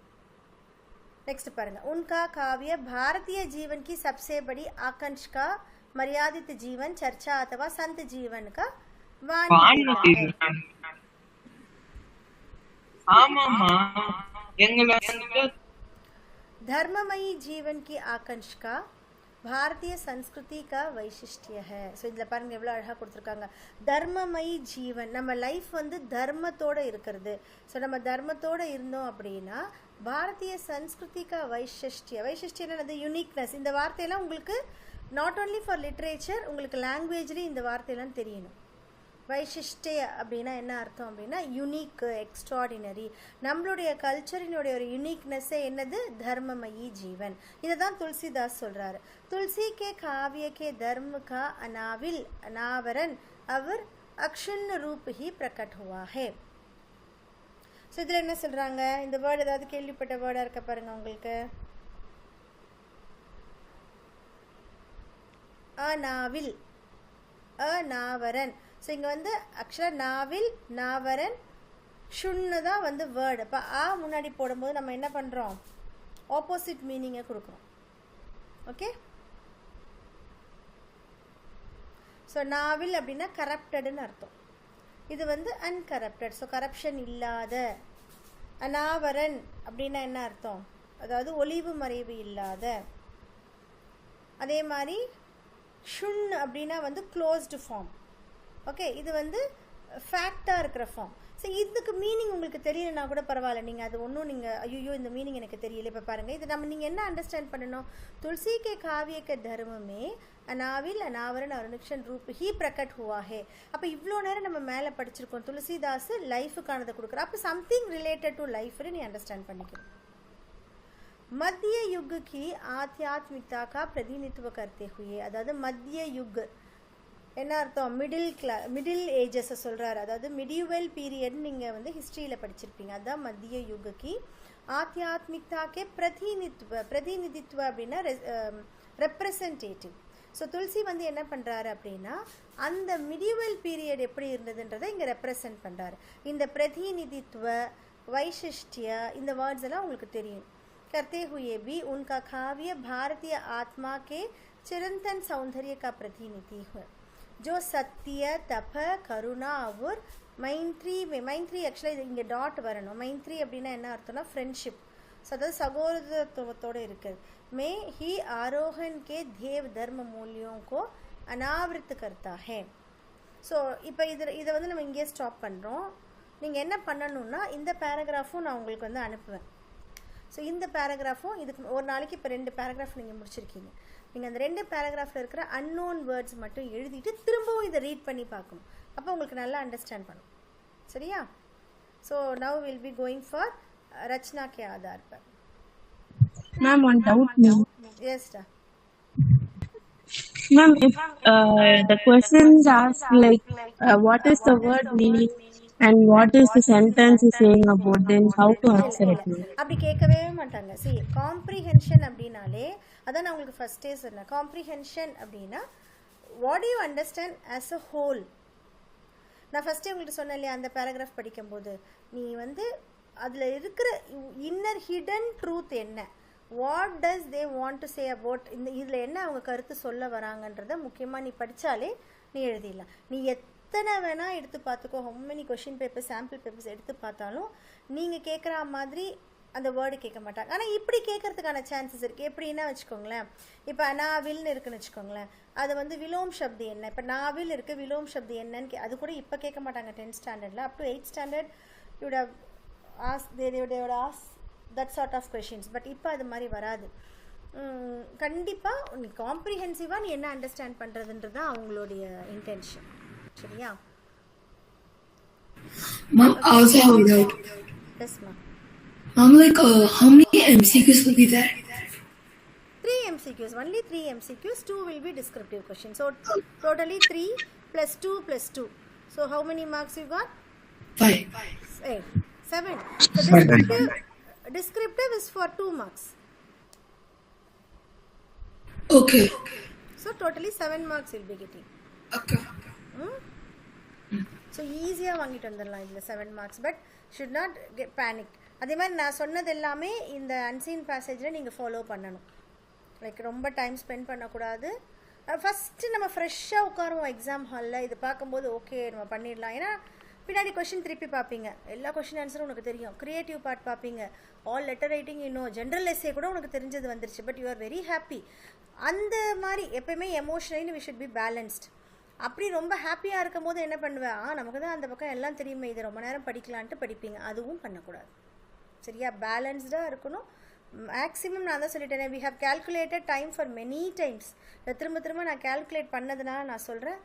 नेक्स्ट पारेंगे, उनका काव्य भारतीय जीवन की सबसे बड़ी आकांक्षा मर्यादित जीवन चर्चा अथवा संत जीवन का वाणी है. धर्ममयी जीवन की आकांक्षा भारतीय संस्कृति का वैशिष्ट्य है. ஸோ இதில் பாருங்கள் எவ்வளோ அழகாக கொடுத்துருக்காங்க. தர்மமயி ஜீவன், நம்ம லைஃப் வந்து தர்மத்தோடு இருக்கிறது. ஸோ நம்ம தர்மத்தோடு இருந்தோம் அப்படின்னா பாரதிய சன்ஸ்கிருதிக்கா வைசிஷ்டியம் அது யூனிக்னஸ். இந்த வார்த்தையெல்லாம் உங்களுக்கு நாட் ஓன்லி ஃபார் லிட்ரேச்சர், உங்களுக்கு லாங்குவேஜ்லேயும் இந்த வார்த்தையெல்லாம் தெரியணும். வைசிஷ்டிய அப்படின்னா என்ன அர்த்தம் அப்படின்னா யூனிக், எக்ஸ்ட்ராடினரி. நம்மளுடைய கல்ச்சரினுடைய ஒரு யூனிக்னஸ்ஸே என்னது? தர்மமயி ஜீவன். இதை தான் துளசிதாஸ் சொல்கிறாரு. तुलसी के काव्य के धर्म का अनावरण அவர் அக்ஷுண்ண ரூப் ही प्रकट हुआ है. ஸோ இதில் என்ன சொல்கிறாங்க? இந்த வேர்டு ஏதாவது கேள்விப்பட்ட வேர்டாக இருக்க பாருங்கள் உங்களுக்கு. அநாவில், அநாவரன். ஸோ இங்கே வந்து ஆக்சுவலாக நாவில், நாவரன், ஷுன்னு தான் வந்து வேர்டு. இப்போ ஆ முன்னாடி போடும்போது நம்ம என்ன பண்ணுறோம்? ஆப்போசிட் மீனிங்கை கொடுக்குறோம். ஓகே. ஸோ நாவில் அப்படின்னா கரப்டடுன்னு அர்த்தம். இது வந்து அன்கரப்டட், ஸோ கரப்ஷன் இல்லாத. அநாவரன் அப்படின்னா என்ன அர்த்தம்? அதாவது ஒளிவு மறைவு இல்லாத. அதே மாதிரி ஷுன் அப்படின்னா வந்து க்ளோஸ்டு ஃபார்ம். ஓகே, இது வந்து ஃபேக்டாக இருக்கிற ஃபார்ம். ஸோ இதுக்கு மீனிங் உங்களுக்கு தெரியலனா கூட பரவாயில்ல, நீங்கள் அது ஒன்றும் நீங்கள் ஐயோ இந்த மீனிங் எனக்கு தெரியல. இப்போ பாருங்கள், இது நீங்கள் என்ன அண்டர்ஸ்டாண்ட் பண்ணணும்? तुलसी के काव्य के धर्म में अनाविल अनावरण और अनुक्षण रूप ही प्रकट हुआ है. அப்போ இவ்வளோ நேரம் நம்ம மேலே படிச்சிருக்கோம், துளசிதாஸ் லைஃபுக்கானதை கொடுக்குறோம். அப்போ சம்திங் ரிலேட்டட் டு லைஃப்னு நீ அண்டர்ஸ்டாண்ட் பண்ணிக்கணும். मध्य युग की आध्यात्मिकता का प्रतिनिधित्व करते हुए, அதாவது மத்திய யுக் என்ன அர்த்தம்? மிடில் ஏஜஸை சொல்கிறாரு. அதாவது மிடியூவல் பீரியட் நீங்கள் வந்து ஹிஸ்ட்ரியில் படிச்சிருப்பீங்க. அதுதான் மத்திய யுகக்கு. ஆத்தியாத்மிக்தாக்கே பிரதிநிதித்துவ அப்படின்னா ரெப்ரசன்டேட்டிவ். ஸோ துளசி வந்து என்ன பண்ணுறாரு அப்படின்னா அந்த மிடியூவல் பீரியட் எப்படி இருந்ததுன்றதை இங்கே ரெப்ரசன்ட் பண்ணுறாரு. இந்த பிரதிநிதித்துவ, வைசிஷ்டிய, இந்த வேர்ட்ஸ் எல்லாம் உங்களுக்கு தெரியும். करते हुए भी उनका काव्य भारतीय आत्मा के चिरंतन सौंदर्य का प्रतिनिधि है, जो सत्य, तप, करुणा और मैत्री एक्चुअली இங்கே டாட் வரணும். மைத்ரி அப்படின்னா என்ன அர்த்தம்னா ஃப்ரெண்ட்ஷிப். ஸோ அதாவது சகோதரத்துவத்தோடு இருக்குது. மே ही आरोहण के देव धर्म मूल्यों को अनावृत करता है. ஸோ இப்போ இதை வந்து நம்ம இங்கேயே ஸ்டாப் பண்ணுறோம். நீங்கள் என்ன பண்ணணுன்னா இந்த பேராகிராஃபும் நான் உங்களுக்கு வந்து அனுப்புவேன். ஸோ இந்த பேராகிராஃபும் இதுக்கு ஒரு நாளைக்கு இப்போ 2 பேராகிராஃப் நீங்கள் முடிச்சிருக்கீங்க. நீங்கள் அந்த 2 பேராகிராஃபில் இருக்கிற அன்னோன் வேர்ட்ஸ் மட்டும் எழுதிட்டு திரும்பவும் இதை ரீட் பண்ணி பார்க்கணும். அப்போ உங்களுக்கு நல்லா அண்டர்ஸ்டாண்ட் பண்ணும். சரியா? So now will be going for ரச்சனா கே ஆதார் பர். Ma'am, one doubt, ma'am. Yes, da. Ma'am, if the questions ask like, what is the word meaning and what is the sentence is saying about, then how to answer it? அப்படி கேட்கவே மாட்டாங்க. see, comprehension அப்படின்னாலே அதான் நான் உங்களுக்கு ஃபர்ஸ்டே சொன்னேன். comprehension அப்படின்னா what do you understand as a whole. நான் ஃபர்ஸ்டே உங்களுக்கு சொன்னேன் இல்லையா, அந்த பேராகிராஃப் படிக்கும்போது நீ வந்து அதில் இருக்கிற இன்னர் ஹிடன் ட்ரூத் என்ன, what does they want to say about, இதில் என்ன அவங்க கருத்து சொல்ல வராங்கன்றத முக்கியமாக நீ படித்தாலே நீ எழுதிடலாம். நீ எத்தனை வேணால் எடுத்து பார்த்துக்கோ, how many question paper, sample papers எடுத்து பார்த்தாலும் நீங்கள் கேட்குற மாதிரி அந்த வேர்டு கேட்க மாட்டாங்க. ஆனால் இப்படி கேட்கறதுக்கான சான்சஸ் இருக்குது. எப்படின்னா வச்சுக்கோங்களேன், இப்போ நாவில்னு இருக்குன்னு வச்சுக்கோங்களேன், அது வந்து விலோம் சப்தி என்ன, இப்போ நாவில் இருக்குது, விலோம் சப்தி என்னன்னு அது கூட இப்போ கேட்க மாட்டாங்க 10th ஸ்டாண்டர்டில். Up to 8th standard you'd have ஆஸ் that sort of questions. But இப்போ அது மாதிரி வராது. கண்டிப்பாக நீ காம்ப்ரிஹென்சிவாக நீ என்ன அண்டர்ஸ்டாண்ட் பண்ணுறதுன்றது தான் அவங்களுடைய இன்டென்ஷன். சரியா? Ma'am, I also have a doubt. Yes, ma'am. Ma'am, like, how many MCQs will be there? 3 MCQs, only 3 MCQs, 2 will be descriptive questions. So totally 3 plus 2 plus 2. So how many marks you got? 5. 8, 7. So descriptive is for 2 marks. Okay. So totally 7 marks you'll be getting. Okay. So ஈஸியாக வாங்கிட்டு வந்துடலாம் இதில் 7 marks. But should not get panic. அதே மாதிரி நான் சொன்னது எல்லாமே இந்த அன்சீன் பேசேஜில் நீங்கள் ஃபாலோ பண்ணணும். லைக் ரொம்ப டைம் ஸ்பெண்ட் பண்ணக்கூடாது. ஃபஸ்ட்டு நம்ம ஃப்ரெஷ்ஷாக உட்காருவோம் எக்ஸாம் ஹாலில். இது பார்க்கும்போது ஓகே நம்ம பண்ணிடலாம். ஏன்னா பின்னாடி கொஷின் திருப்பி பார்ப்பீங்க, எல்லா கொஷின் ஆன்சரும் உனக்கு தெரியும். க்ரியேட்டிவ் பார்ட் பார்ப்பீங்க, ஆல் லெட்டர் ரைட்டிங் இன்னும் ஜென்ரல் எஸ்ஸே கூட உனக்கு தெரிஞ்சது வந்துருச்சு. But you are very happy. அந்த மாதிரி எப்போயுமே emotionally we should be balanced. அப்படி ரொம்ப ஹாப்பியாக இருக்கும் போது என்ன பண்ணுவேன், நமக்கு தான் அந்த பக்கம் எல்லாம் தெரியுமே, இது ரொம்ப நேரம் படிக்கலான்ட்டு படிப்பீங்க. அதுவும் பண்ணக்கூடாது. சரியா? பேலன்ஸ்டாக இருக்கணும். மேக்ஸிமம் நான் தான் சொல்லிட்டேன், we have calculated time for many times. திரும்ப திரும்ப நான் கேல்குலேட் பண்ணதுனால நான் சொல்கிறேன்,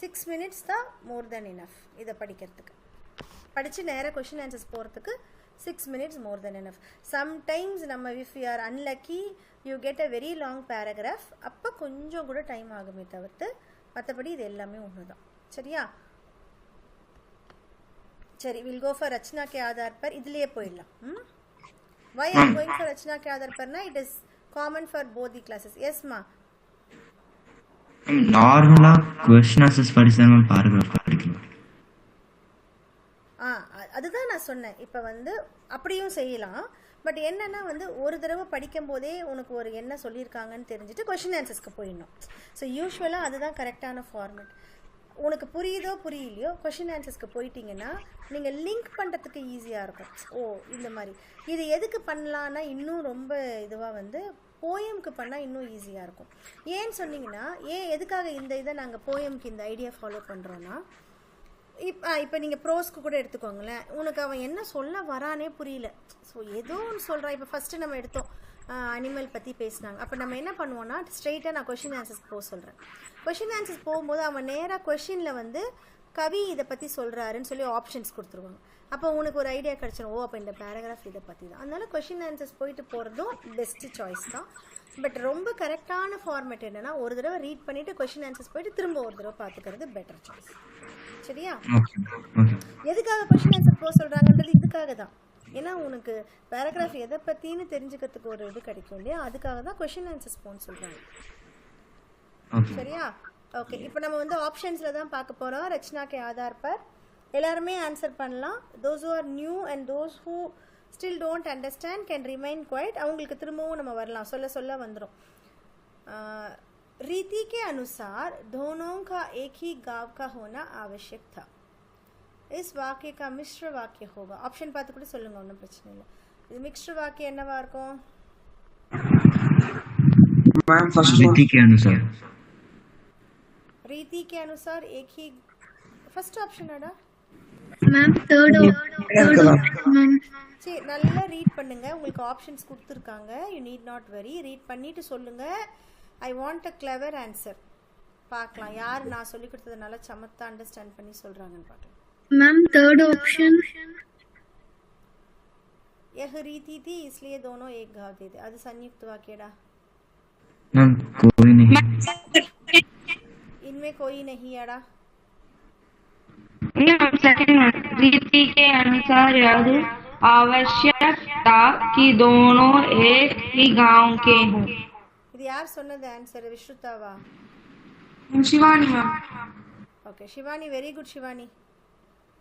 6 minutes தான் மோர் தென் இனஃப் இதை படிக்கிறதுக்கு. படித்து நேராக கொஷின் ஆன்சர்ஸ் போகிறதுக்கு 6 minutes மோர் தென் இனஃப். சம்டைம்ஸ் நம்ம if you are unlucky you get a very long paragraph, அப்போ கொஞ்சம் கூட டைம் ஆகுமே தவிர்த்து மற்றபடி இது எல்லாமே ஒன்று தான். சரியா? சரி, வில் கோ ஃபார் ரச்சனா கே ஆதார் பர். இதுலேயே போயிடலாம். வை ஐம் கோயிங் ஃபார் ரச்சனா கே ஆதார் பர்னா it is common for both the classes. எஸ்மா? நார்மலா क्वेश्चन ஆன்சர்ஸ் படிச்சா மேம் பாராகிராஃப் படிக்கலாம். அதுதான் நான் சொன்னேன். இப்போ வந்து அப்படியும் செய்யலாம். பட் என்னன்னா வந்து ஒரு தடவை படிக்கும் போதே உனக்கு ஒரு என்ன சொல்லியிருக்காங்கன்னு தெரிஞ்சுட்டு கொஷின் ஆன்சர்ஸ்க்கு போயிடணும். ஸோ யூஸ்வலாக அதுதான் கரெக்டான ஃபார்மேட். உனக்கு புரியுதோ புரியலையோ கொஷின் ஆன்சர்ஸ்க்கு போயிட்டீங்கன்னா நீங்கள் லிங்க் பண்ணுறதுக்கு ஈஸியாக இருக்கும். ஓ இந்த மாதிரி இது எதுக்கு பண்ணலான்னா இன்னும் ரொம்ப இதுவாக வந்து போயம்க்கு பண்ணால் இன்னும் ஈஸியாக இருக்கும். ஏன்னு சொன்னீங்கன்னா, எதுக்காக இந்த இதை நாங்கள் போயம்க்கு இந்த ஐடியா ஃபாலோ பண்ணுறோன்னா, இப்போ நீங்கள் ப்ரோஸ்க்கு கூட எடுத்துக்கோங்களேன், உனக்கு அவன் என்ன சொல்ல வரானே புரியல. ஸோ ஏதோ ஒன்று சொல்கிறான். இப்போ ஃபஸ்ட்டு நம்ம எடுத்தோம், அனிமல் பற்றி பேசினாங்க. அப்போ நம்ம என்ன பண்ணுவோன்னா, ஸ்ட்ரெயிட்டாக நான் கொஷின் ஆன்சர்ஸ் போக சொல்கிறேன். கொஷின் ஆன்சர்ஸ் போகும்போது அவன் நேராக கொஷினில் வந்து கவி இதை பற்றி சொல்கிறாருன்னு சொல்லி ஆப்ஷன்ஸ் கொடுத்துருவாங்க. அப்போ உனக்கு ஒரு ஐடியா கிடச்சிடும், ஓ அப்போ இந்த பேராகிராஃப் இதை பற்றி தான். அதனால கொஷின் ஆன்சர்ஸ் போயிட்டு போகிறதும் பெஸ்ட்டு சாய்ஸ் தான். பட் ரொம்ப கரெக்டான ஃபார்மேட் என்னென்னா, ஒரு தடவை ரீட் பண்ணிவிட்டு கொஷின் ஆன்சர்ஸ் போயிட்டு திரும்ப ஒரு தடவை பார்த்துக்கிறது பெட்டர் சாய்ஸ். சரியா? எதுக்காக கொஷின் ஆன்சர் போக சொல்கிறாங்கன்றது இதுக்காக தான். ஏன்னா உனக்கு பேராகிராஃப் எதை பற்றின்னு தெரிஞ்சுக்கிறதுக்கு ஒரு இது கிடைக்கும் இல்லையா, அதுக்காக தான் கொஷின் ஆன்சர்ஸ் போன்னு சொல்கிறாங்க. சரியா? ஓகே, இப்போ நம்ம வந்து ஆப்ஷன்ஸில் தான் பார்க்க போகிறோம். ரச்சனா கே ஆதார் பர் எல்லாருமே ஆன்சர் பண்ணலாம். Those who are new and those who still don't understand can remain quiet. அவங்களுக்கு திரும்பவும் நம்ம வரலாம், சொல்ல சொல்ல வந்துடும். रीति के अनुसार दोनों का एक ही गांव का होना आवश्यक था. इस वाक्य का मिश्र वाक्य होगा. ऑप्शन பார்த்து கூட சொல்லுங்க, ஒன்றும் பிரச்சனை இல்லை. இது மிக்ஸ்டு வாக்கியம் என்னவா இருக்கும்? मैम फर्स्ट रीति के अनुसार. रीति के अनुसार एक ही ஃபர்ஸ்ட் ஆப்ஷன் அடா மேம் தேர்ட் மேம். சரி, நல்லா ரீட் பண்ணுங்க. உங்களுக்கு ஆப்ஷன்ஸ் கொடுத்துருக்காங்க. You need not very. Read பண்ணிட்டு சொல்லுங்க. I want a clever answer. பார்க்கலாம் யார் நான் சொல்லி கொடுத்ததுனால சமத்தா அண்டர்ஸ்டாண்ட் பண்ணி சொல்கிறாங்கன்னு பார்க்கலாம். मैम थर्ड ऑप्शन यह रीति थी इसलिए दोनों एक घाव थे. அது संयुक्त वाक्यடா. मैम कोई नहीं, इनमें कोई नहीं आड़ा. रीति के अनुसार यह आवश्यक था कि दोनों एक ही गांव के हों. இது யார் சொன்னது ஆன்சர்? விஷ்ணுதாவா? शिवानी मैम. ஓகே சிவானி, வெரி குட் சிவானி.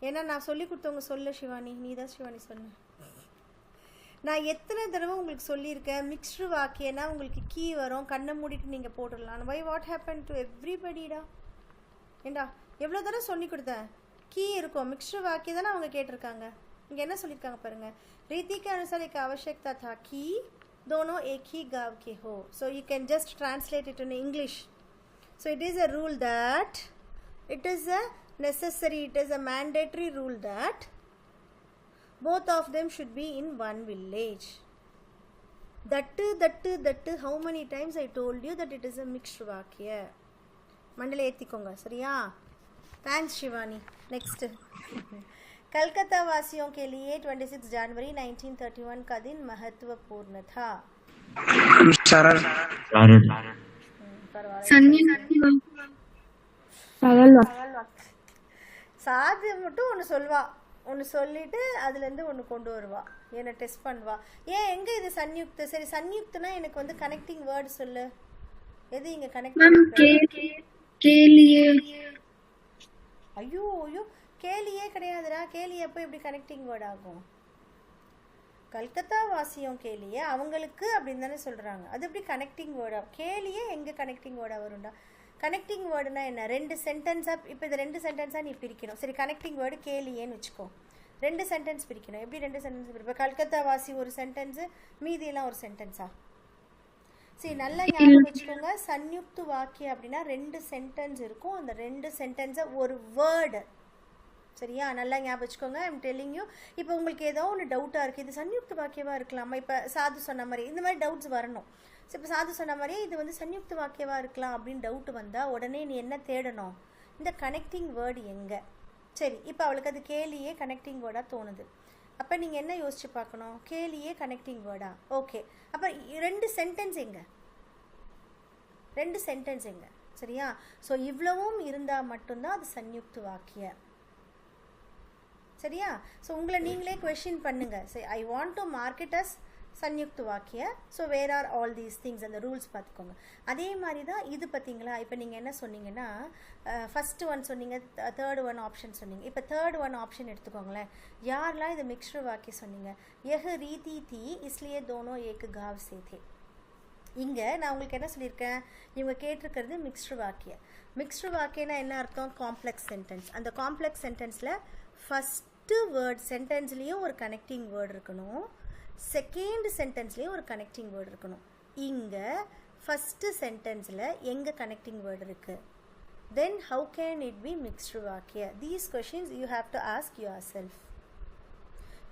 ஏன்னா நான் சொல்லி கொடுத்தவங்க சொல்ல சிவானி, நீ தான் சிவானி சொன்ன. நான் எத்தனை தடவை உங்களுக்கு சொல்லியிருக்கேன், மிக்ஸ்டு வாக்கியனா உங்களுக்கு கீ வரும், கண்ணை மூடிட்டு நீங்கள் போட்டுடலாம். வை வாட் ஹேப்பன் டு எவ்ரிபடிடா? ஏண்டா எவ்வளோ தடவை சொல்லி கொடுத்தேன், கீ இருக்கும். மிக்ஸ்டு வாக்கியம் தானே அவங்க கேட்டிருக்காங்க. இங்கே என்ன சொல்லியிருக்காங்க பாருங்கள், ரீதி के अनुसार एक आवश्यकता था कि दोनों एक ही गांव के हो. So you can just translate it in English. So it is a rule that it is a necessary, it is a mandatory rule that both of them should be in one village. That how many times I told you that it is a mixed vakya. मंडले एत्तिकोंगा सरिया. थैंक्स शिवानी. नेक्स्ट, कलकत्ता वासियों के लिए 26 जनवरी 1931 का दिन महत्वपूर्ण था. सरल சாது மட்டும் ஒன்று சொல்வா, ஒன்று சொல்லிட்டு அதுலேருந்து ஒன்று கொண்டு வருவா, என்னை டெஸ்ட் பண்ணுவா. ஏன் எங்கே இது சன்யுக்த? சரி சன்யுக்தனா எனக்கு வந்து கனெக்டிங் வேர்டு சொல்லு. எது இங்கே கனெக்டிங்? கேலியே ஐயோ ஐயோ, கேலியே கிடையாதுடா. கேலியே எப்போ எப்படி கனெக்டிங் வேர்ட் ஆகும்? கல்கத்தா வாசியம் கேலியே அவங்களுக்கு அப்படின்னு தானே சொல்கிறாங்க. அது எப்படி கனெக்டிங் வேர்டா? கேலியே எங்கே கனெக்டிங் வேர்டாக வரும்டா? கனெக்டிங் வேர்டுனா என்ன? 2 சென்டென்ஸாக, இப்போ இது 2 சென்டென்ஸாக நீ பிரிக்கணும். சரி, கனெக்டிங் வேர்டு கேலியேன்னு வச்சுக்கோ. 2 சென்டென்ஸ் பிரிக்கணும். எப்படி 2 சென்டென்ஸ் பிரிப்போம்? கல்கத்தா வாசி ஒரு சென்டென்ஸு, மீதியெல்லாம் ஒரு சென்டென்ஸா? சரி, நல்லா ஞாபகம் வச்சுக்கோங்க. சன்யுக்து வாக்கியம் அப்படின்னா 2 சென்டென்ஸ் இருக்கும். அந்த 2 சென்டென்ஸை ஒரு வேர்டு. சரியா? நல்லா ஞாபகம் வச்சுக்கோங்க. I'm telling you. இப்போ உங்களுக்கு ஏதோ ஒன்று டவுட்டாக இருக்குது, இது சன்யுக்த வாக்கியமாக இருக்கலாமா? இப்போ சாது சொன்ன மாதிரி இந்த மாதிரி டவுட்ஸ் வரணும். ஸோ இப்போ சாது சொன்ன மாதிரியே இது வந்து சன்யுக்த வாக்கியமாக இருக்கலாம் அப்படின்னு டவுட்டு வந்தால் உடனே நீ என்ன தேடணும்? இந்த கனெக்டிங் வேர்டு எங்கே? சரி, இப்போ அவளுக்கு அது கேலியே கனெக்டிங் வேர்டாக தோணுது. அப்போ நீங்கள் என்ன யோசிச்சு பார்க்கணும்? கேலியே கனெக்டிங் வேர்டா? ஓகே, அப்போ 2 சென்டென்ஸ் எங்கே? 2 சென்டென்ஸ் எங்கே? சரியா? ஸோ இவ்வளவும் இருந்தால் மட்டும்தான் அது சன்யுக்த வாக்கிய. சரியா? ஸோ உங்களை நீங்களே கொஷின் பண்ணுங்க. சரி, I want to mark it as சன்யுக்த வாக்கிய. So where are all these things, அந்த ரூல்ஸ் பார்த்துக்கோங்க. அதே மாதிரி தான் இது பார்த்தீங்களா? இப்போ நீங்கள் என்ன சொன்னீங்கன்னா, ஃபஸ்ட்டு ஒன் சொன்னீங்க, தேர்டு ஒன் ஆப்ஷன் சொன்னீங்க. இப்போ தேர்டு ஒன் ஆப்ஷன் எடுத்துக்கோங்களேன். யாரெல்லாம் இது மிக்ஸ்டு வாக்கிய சொன்னீங்க? யஹ் ரீதி தி இஸ்லியே தோனோ ஏக்கு காவ் சேதே. இங்கே நான் உங்களுக்கு என்ன சொல்லியிருக்கேன்? இவங்க கேட்டிருக்கிறது மிக்ஸ்டு வாக்கிய. மிக்ஸ்டு வாக்கியனா என்ன அர்த்தம்? Complex sentence. அந்த காம்ப்ளெக்ஸ் சென்டென்ஸில் ஃபஸ்ட்டு வேர்ட் சென்டென்ஸ்லேயும் ஒரு கனெக்டிங் வேர்டு இருக்கணும், செகண்ட் சென்டென்ஸ்லேயும் ஒரு கனெக்டிங் வேர்டு இருக்கணும். இங்கே ஃபஸ்ட்டு சென்டென்ஸில் எங்கே கனெக்டிங் வேர்டு இருக்குது? Then how can it be mixed வாக்கிய? These questions you have to ask yourself.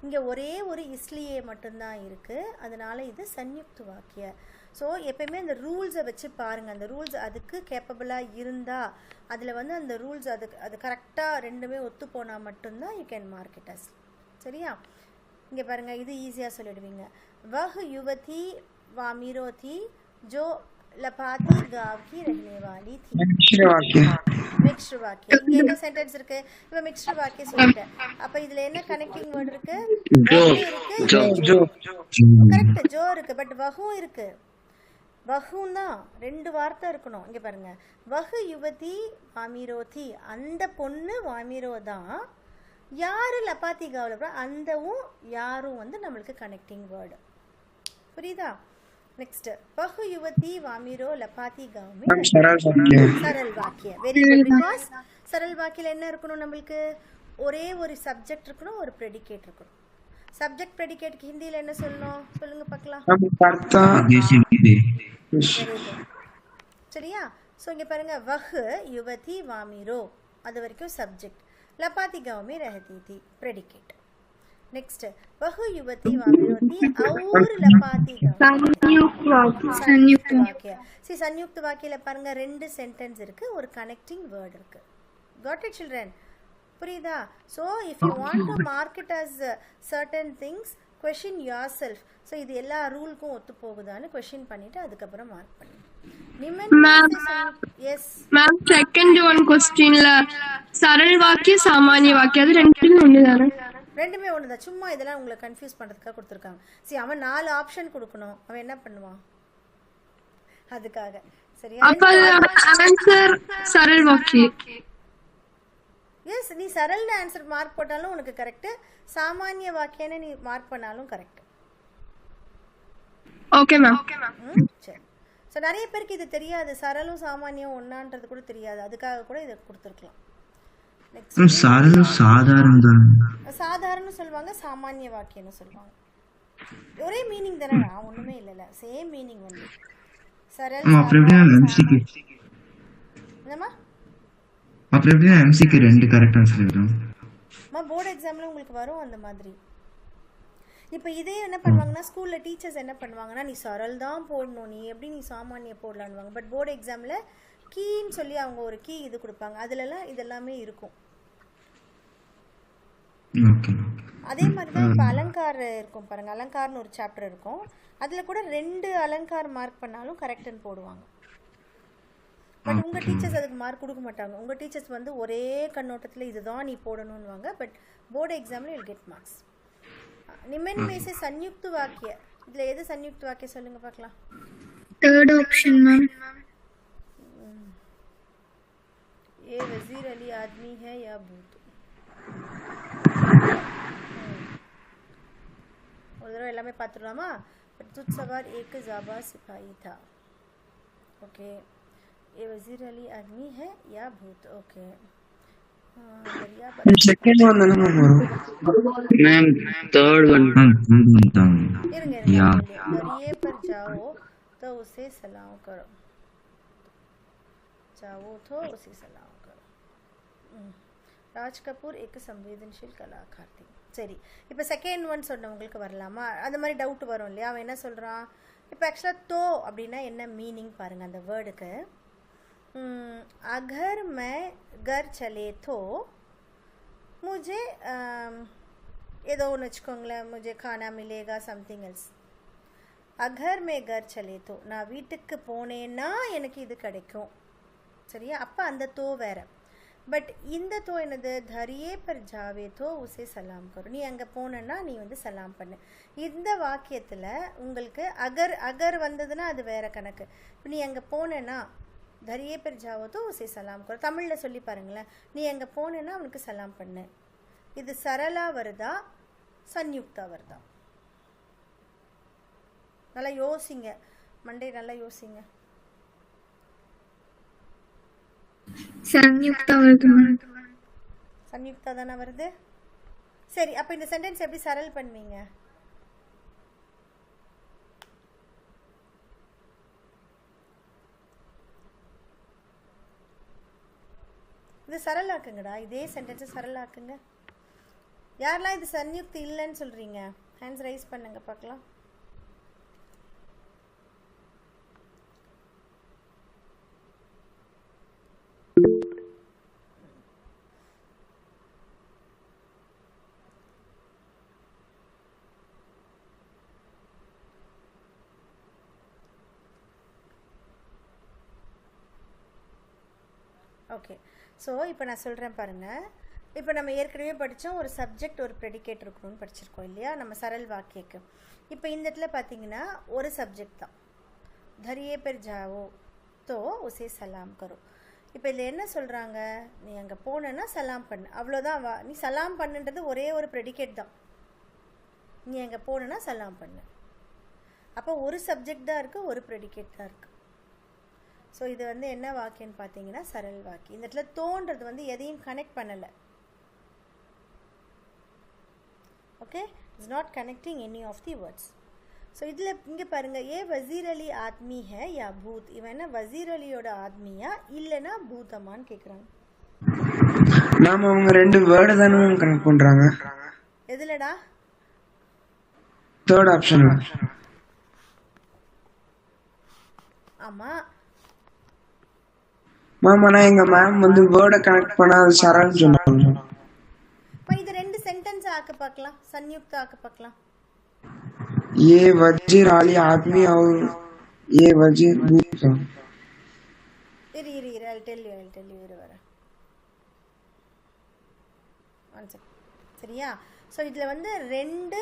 இங்கே ஒரே ஒரு இஸ்லியே மட்டும்தான் இருக்குது, அதனால் இது சன்யுக்த வாக்கிய. ஸோ எப்பயுமே அந்த ரூல்ஸை வச்சு பாருங்கள். அந்த ரூல்ஸ் அதுக்கு கேப்பபிளாக இருந்தால், அதில் வந்து அந்த ரூல்ஸ் அது கரெக்டாக ரெண்டுமே ஒத்து போனால் மட்டும்தான் you can mark it as. சரியா? இங்கே பாருங்கள், இது ஈஸியாக சொல்லிடுவீங்க. வஹ் யுவதி வாமிரோ தி ஜோ லபாத்தி गांव की रहने वाली थी. மிக்ஸ்டு வாக்கியம். இங்க என்ன சென்டென்ஸ் இருக்கு? இப்ப மிக்ஸ்டு வாக்கியம் சொல்லிட்டேன். அப்ப இதுல என்ன கனெக்டிங் வேர்ட் இருக்கு? கரெக்ட், ஜோ இருக்கு. பட் வஹு இருக்கு. வஹும் தான் 2 வார்த்தை இருக்கணும். இங்க பாருங்க, வஹு யுவதி வாமிரோதி, அந்த பொண்ணு வாமிரோ தான். யாரு லபாத்தி காவல, அந்தவும் யாரும் வந்து நம்மளுக்கு கனெக்டிங் வேர்டு. புரியுதா? நெக்ஸ்ட், வஹு யுவதி வாமிரோ லபாத்தி गांव में சரல் வாக்கிய. Very good. பிகாஸ் சரல் வாக்கியல என்ன இருக்கணும்? நம்மளுக்கு ஒரே ஒரு சப்ஜெக்ட் இருக்கணும், ஒரு ப்ரெடிகேட் இருக்கணும். சப்ஜெக்ட் ப்ரெடிகேட்க்கு ஹிந்தில என்ன சொல்லணும்? சொல்லுங்க பார்க்கலாம். சரியா? ஸோ இங்கே பாருங்க, வஹ் யுவதி வாமிரோ அது வரைக்கும் சப்ஜெக்ட், லபாத்தி गांव में रहती थी ப்ரெடிகேட். नेक्स्ट बहु युवती वामिरोती और लपाती संयुक्त वाक्य. सी संयुक्त वाक्यல பாருங்க 2 சென்டென்ஸ் இருக்கு, ஒரு கனெக்டிங் வேர்ட் இருக்கு. got it children? புரியுதா? so if you want to mark it as certain things, question yourself. so இது எல்லா ரூலுக்கும் ஒத்து போகுதான்னு क्वेश्चन பண்ணிட்டு அதுக்கு அப்புறம் மார்க் பண்ணு. எஸ் மேம், செகண்ட் ஒன் क्वेश्चनல சரள் வாக்கிய சாமானிய வாக்கிய அது ரெண்டுமே ஒண்ணுதானே? ரெண்டுமே ஒண்ணுதான். சும்மா இதெல்லாம் உங்களை கன்ஃபியூஸ் பண்றதுக்காக கொடுத்துருக்காங்க. சரி, அவன் 4 ஆப்ஷன் கொடுக்கணும், அவன் என்ன பண்ணுவான் அதுக்காக. சரியா? அப்ப ஆன்சர் சரள் வாக்கிய. எஸ், நீ சரள்னு ஆன்சர் மார்க் போட்டாலும் உனக்கு கரெக்ட், சாமானிய வாக்கியன்னு நீ மார்க் பண்ணாலும் கரெக்ட். Okay ma'am. சரி. ஸோ நிறைய பேருக்கு இது தெரியாது, சரளும் சாமானியம் ஒன்னான்றது கூட தெரியாது, அதுக்காக கூட இதை கொடுத்துருக்கலாம். சாதாரண சொல்லுவாங்க, சாமானிய வாக்கியம்னு சொல்லுவாங்க. ஒரே மீனிங் தானே, ஒண்ணுமே இல்லைல்ல, சேம் மீனிங் வந்து சரள். என்னமா அப்புறம் எப்படினா எம்சிக்கு 2 கரெக்ட் ஆன்சர் வரும். போர்டு எக்ஸாம்ல உங்களுக்கு வரும் அந்த மாதிரி. இப்போ இதே என்ன பண்ணுவாங்கன்னா, ஸ்கூல்ல டீச்சர்ஸ் என்ன பண்ணுவாங்கன்னா, நீ சரள் தான் போடணும், நீ எப்படி நீ சாமானிய போடலான்னுவாங்க. பட் போர்டு எக்ஸாம்ல கீன்னு சொல்லி அவங்க ஒரு கீ இது கொடுப்பாங்க, அதுலலாம் இதெல்லாமே இருக்கும். அதே மாதிரி தான் இப்போ அலங்கார் இருக்கும் பாருங்க, அலங்கார்னு ஒரு சாப்டர் இருக்கும், அதுல கூட 2 அலங்கார் மார்க் பண்ணாலும் கரெக்ட்னு போடுவாங்க. பட் உங்க டீச்சர்ஸ் அதுக்கு மார்க் கொடுக்க மாட்டாங்க. உங்க டீச்சர்ஸ் வந்து ஒரே கண்ணோட்டத்தில் இதுதான் நீ போடணும்னுவாங்க. பட் போர்டு எக்ஸாம்ல வில் கெட் மார்க்ஸ். निम्न में से संयुक्त वाक्य, இதுல எது संयुक्त वाक्य சொல்லுங்க பார்க்கலாம். Third option ma'am. ये वजीर अली आदमी है या भूत? ஒரு தடவை எல்லாமே பார்த்துடலாமா? तुझ सवार एक जाबा सिपाही था. ओके, ये वजीर अली आदमी है या भूत? ओके, செகண்ட் ஒன் தானே மேம் வரும் मैम थर्ड वन இருங்க யா दरिए पर जाओ तो उसे सलाम करो. जाओ तो उसे सलाम करो. ராஜ் கபூர் एक संवेदनशील कलाकार थी. சரி, இப்போ செகண்ட் ஒன் சொன்னவங்களுக்கு வரலாமா? அந்த மாதிரி டவுட் வரும் இல்லையா? அவன் என்ன சொல்கிறான்? இப்போ ஆக்சுவலாக தோ அப்படின்னா என்ன மீனிங் பாருங்கள் அந்த வேர்டுக்கு. अगर मैं घर चले तो मुझे ஏதோ ஒன்று வச்சுக்கோங்களேன், मुझे खाना मिलेगा समथिंग एल्स. अगर मैं घर चले तो நான் வீட்டுக்கு போனேன்னா எனக்கு இது கிடைக்கும். சரியா? அப்போ அந்த தோ வேற. பட் இந்த தோ என்னது? தரியே பர் ஜாவே தோ உசே சலாம் கரும். நீ அங்கே போனேன்னா நீ வந்து சலாம் பண்ணு. இந்த வாக்கியத்தில் உங்களுக்கு அகர் அகர் வந்ததுன்னா அது வேற கணக்கு. இப்போ நீ அங்கே போனேன்னா தரியே பர் ஜாவோ தோ உசே சலாம் கரும். தமிழில் சொல்லி பாருங்களேன். நீ அங்கே போனேன்னா அவனுக்கு சலாம் பண்ணு. இது சரளா வருதா சன்யுக்தா வருதா? நல்லா யோசிங்க, மண்டே நல்லா யோசிங்க. சன்யுக்தா வருது மேம். சன்யுக்தா தானே வருது. சரி, அப்போ இந்த சென்டென்ஸ் எப்படி சரல் பண்ணுவீங்க? இது சரலாக்குங்கடா, இதே சென்டென்ஸை சரலாக்குங்க. யாரெல்லாம் இது சன்யுக்தி இல்லைன்னு சொல்கிறீங்க? ஹேண்ட்ஸ் ரைஸ் பண்ணுங்க பார்க்கலாம். ஓகே, ஸோ இப்போ நான் சொல்கிறேன் பாருங்கள். இப்போ நம்ம ஏற்கனவே படித்தோம், ஒரு சப்ஜெக்ட் ஒரு ப்ரெடிகேட் இருக்கணும்னு படிச்சிருக்கோம் இல்லையா நம்ம சரல் வாக்கியக்கு. இப்போ இந்த இடத்துல பார்த்தீங்கன்னா ஒரு சப்ஜெக்ட் தான். தரியே பெர் ஜாவோ தோ உசே சலாம் கரோ. இப்போ இதில் என்ன சொல்கிறாங்க? நீ அங்கே போனேன்னா சலாம் பண்ணு, அவ்வளோதான். நீ சலாம் பண்ணுன்றது ஒரே ஒரு ப்ரெடிகேட் தான். நீ அங்கே போனேன்னா சலாம் பண்ணு. அப்போ ஒரு சப்ஜெக்ட் தான் இருக்குது, ஒரு ப்ரெடிகேட் தான் இருக்குது. ஸோ இது வந்து என்ன வாக்கியம்னு பார்த்தீங்கன்னா சரல் வாக்கியம். இந்த இடத்துல தோன்றது வந்து எதையும் கனெக்ட் பண்ணலை. Okay, it's not connecting any of the words. So இதில் இங்கே பாருங்கள், ஏ வசீர் அலி ஆத்மி ஹே யா பூத்? இவன் என்ன வசீர் அலியோட ஆத்மியா இல்லைன்னா பூதமான்னு கேட்குறாங்க. மேம் அவங்க ரெண்டு வேர்டு தானே மேம் கனெக்ட் பண்றாங்க. எதுலடா? Third option. ஆமாம் மேம், ஆனால் எங்க மேம் வந்து வேர்டை கனெக்ட் பண்ணா அது சரல்னு சொன்னாங்க. இப்போ இது ரெண்டு சென்டென்ஸ் ஆக்க பார்க்கலாம், சன்யுக்தா ஆக்க பார்க்கலாம். ये वजीर आली आदमी और ये वजीर भूत. இரு I'll tell you இரு வர ஒன் செகண்ட். சரியா? ஸோ இதில் வந்து ரெண்டு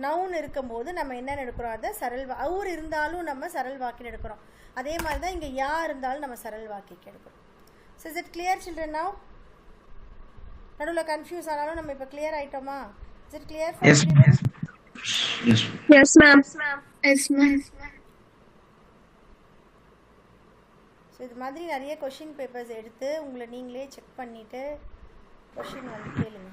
நவுன் இருக்கும்போது நம்ம என்ன எடுக்கிறோம்? அதை சரல் அவர் இருந்தாலும் நம்ம சரல் வாக்கின்னு எடுக்கிறோம். அதே மாதிரி தான் இங்கே யா இருந்தாலும் நம்ம சரல் வாக்கிக்கு எடுக்கிறோம். So is it clear children? Now நடுவில் கன்ஃபியூஸ் ஆனாலும் நம்ம இப்போ கிளியர் ஆகிட்டோமா? Is it clear? Yes, ma'am. Yes, ma'am. So இது மாதிரி நிறைய கொஷின் பேப்பர்ஸ் எடுத்து உங்களை நீங்களே செக் பண்ணிவிட்டு கொஷின் வந்து கேளுங்க.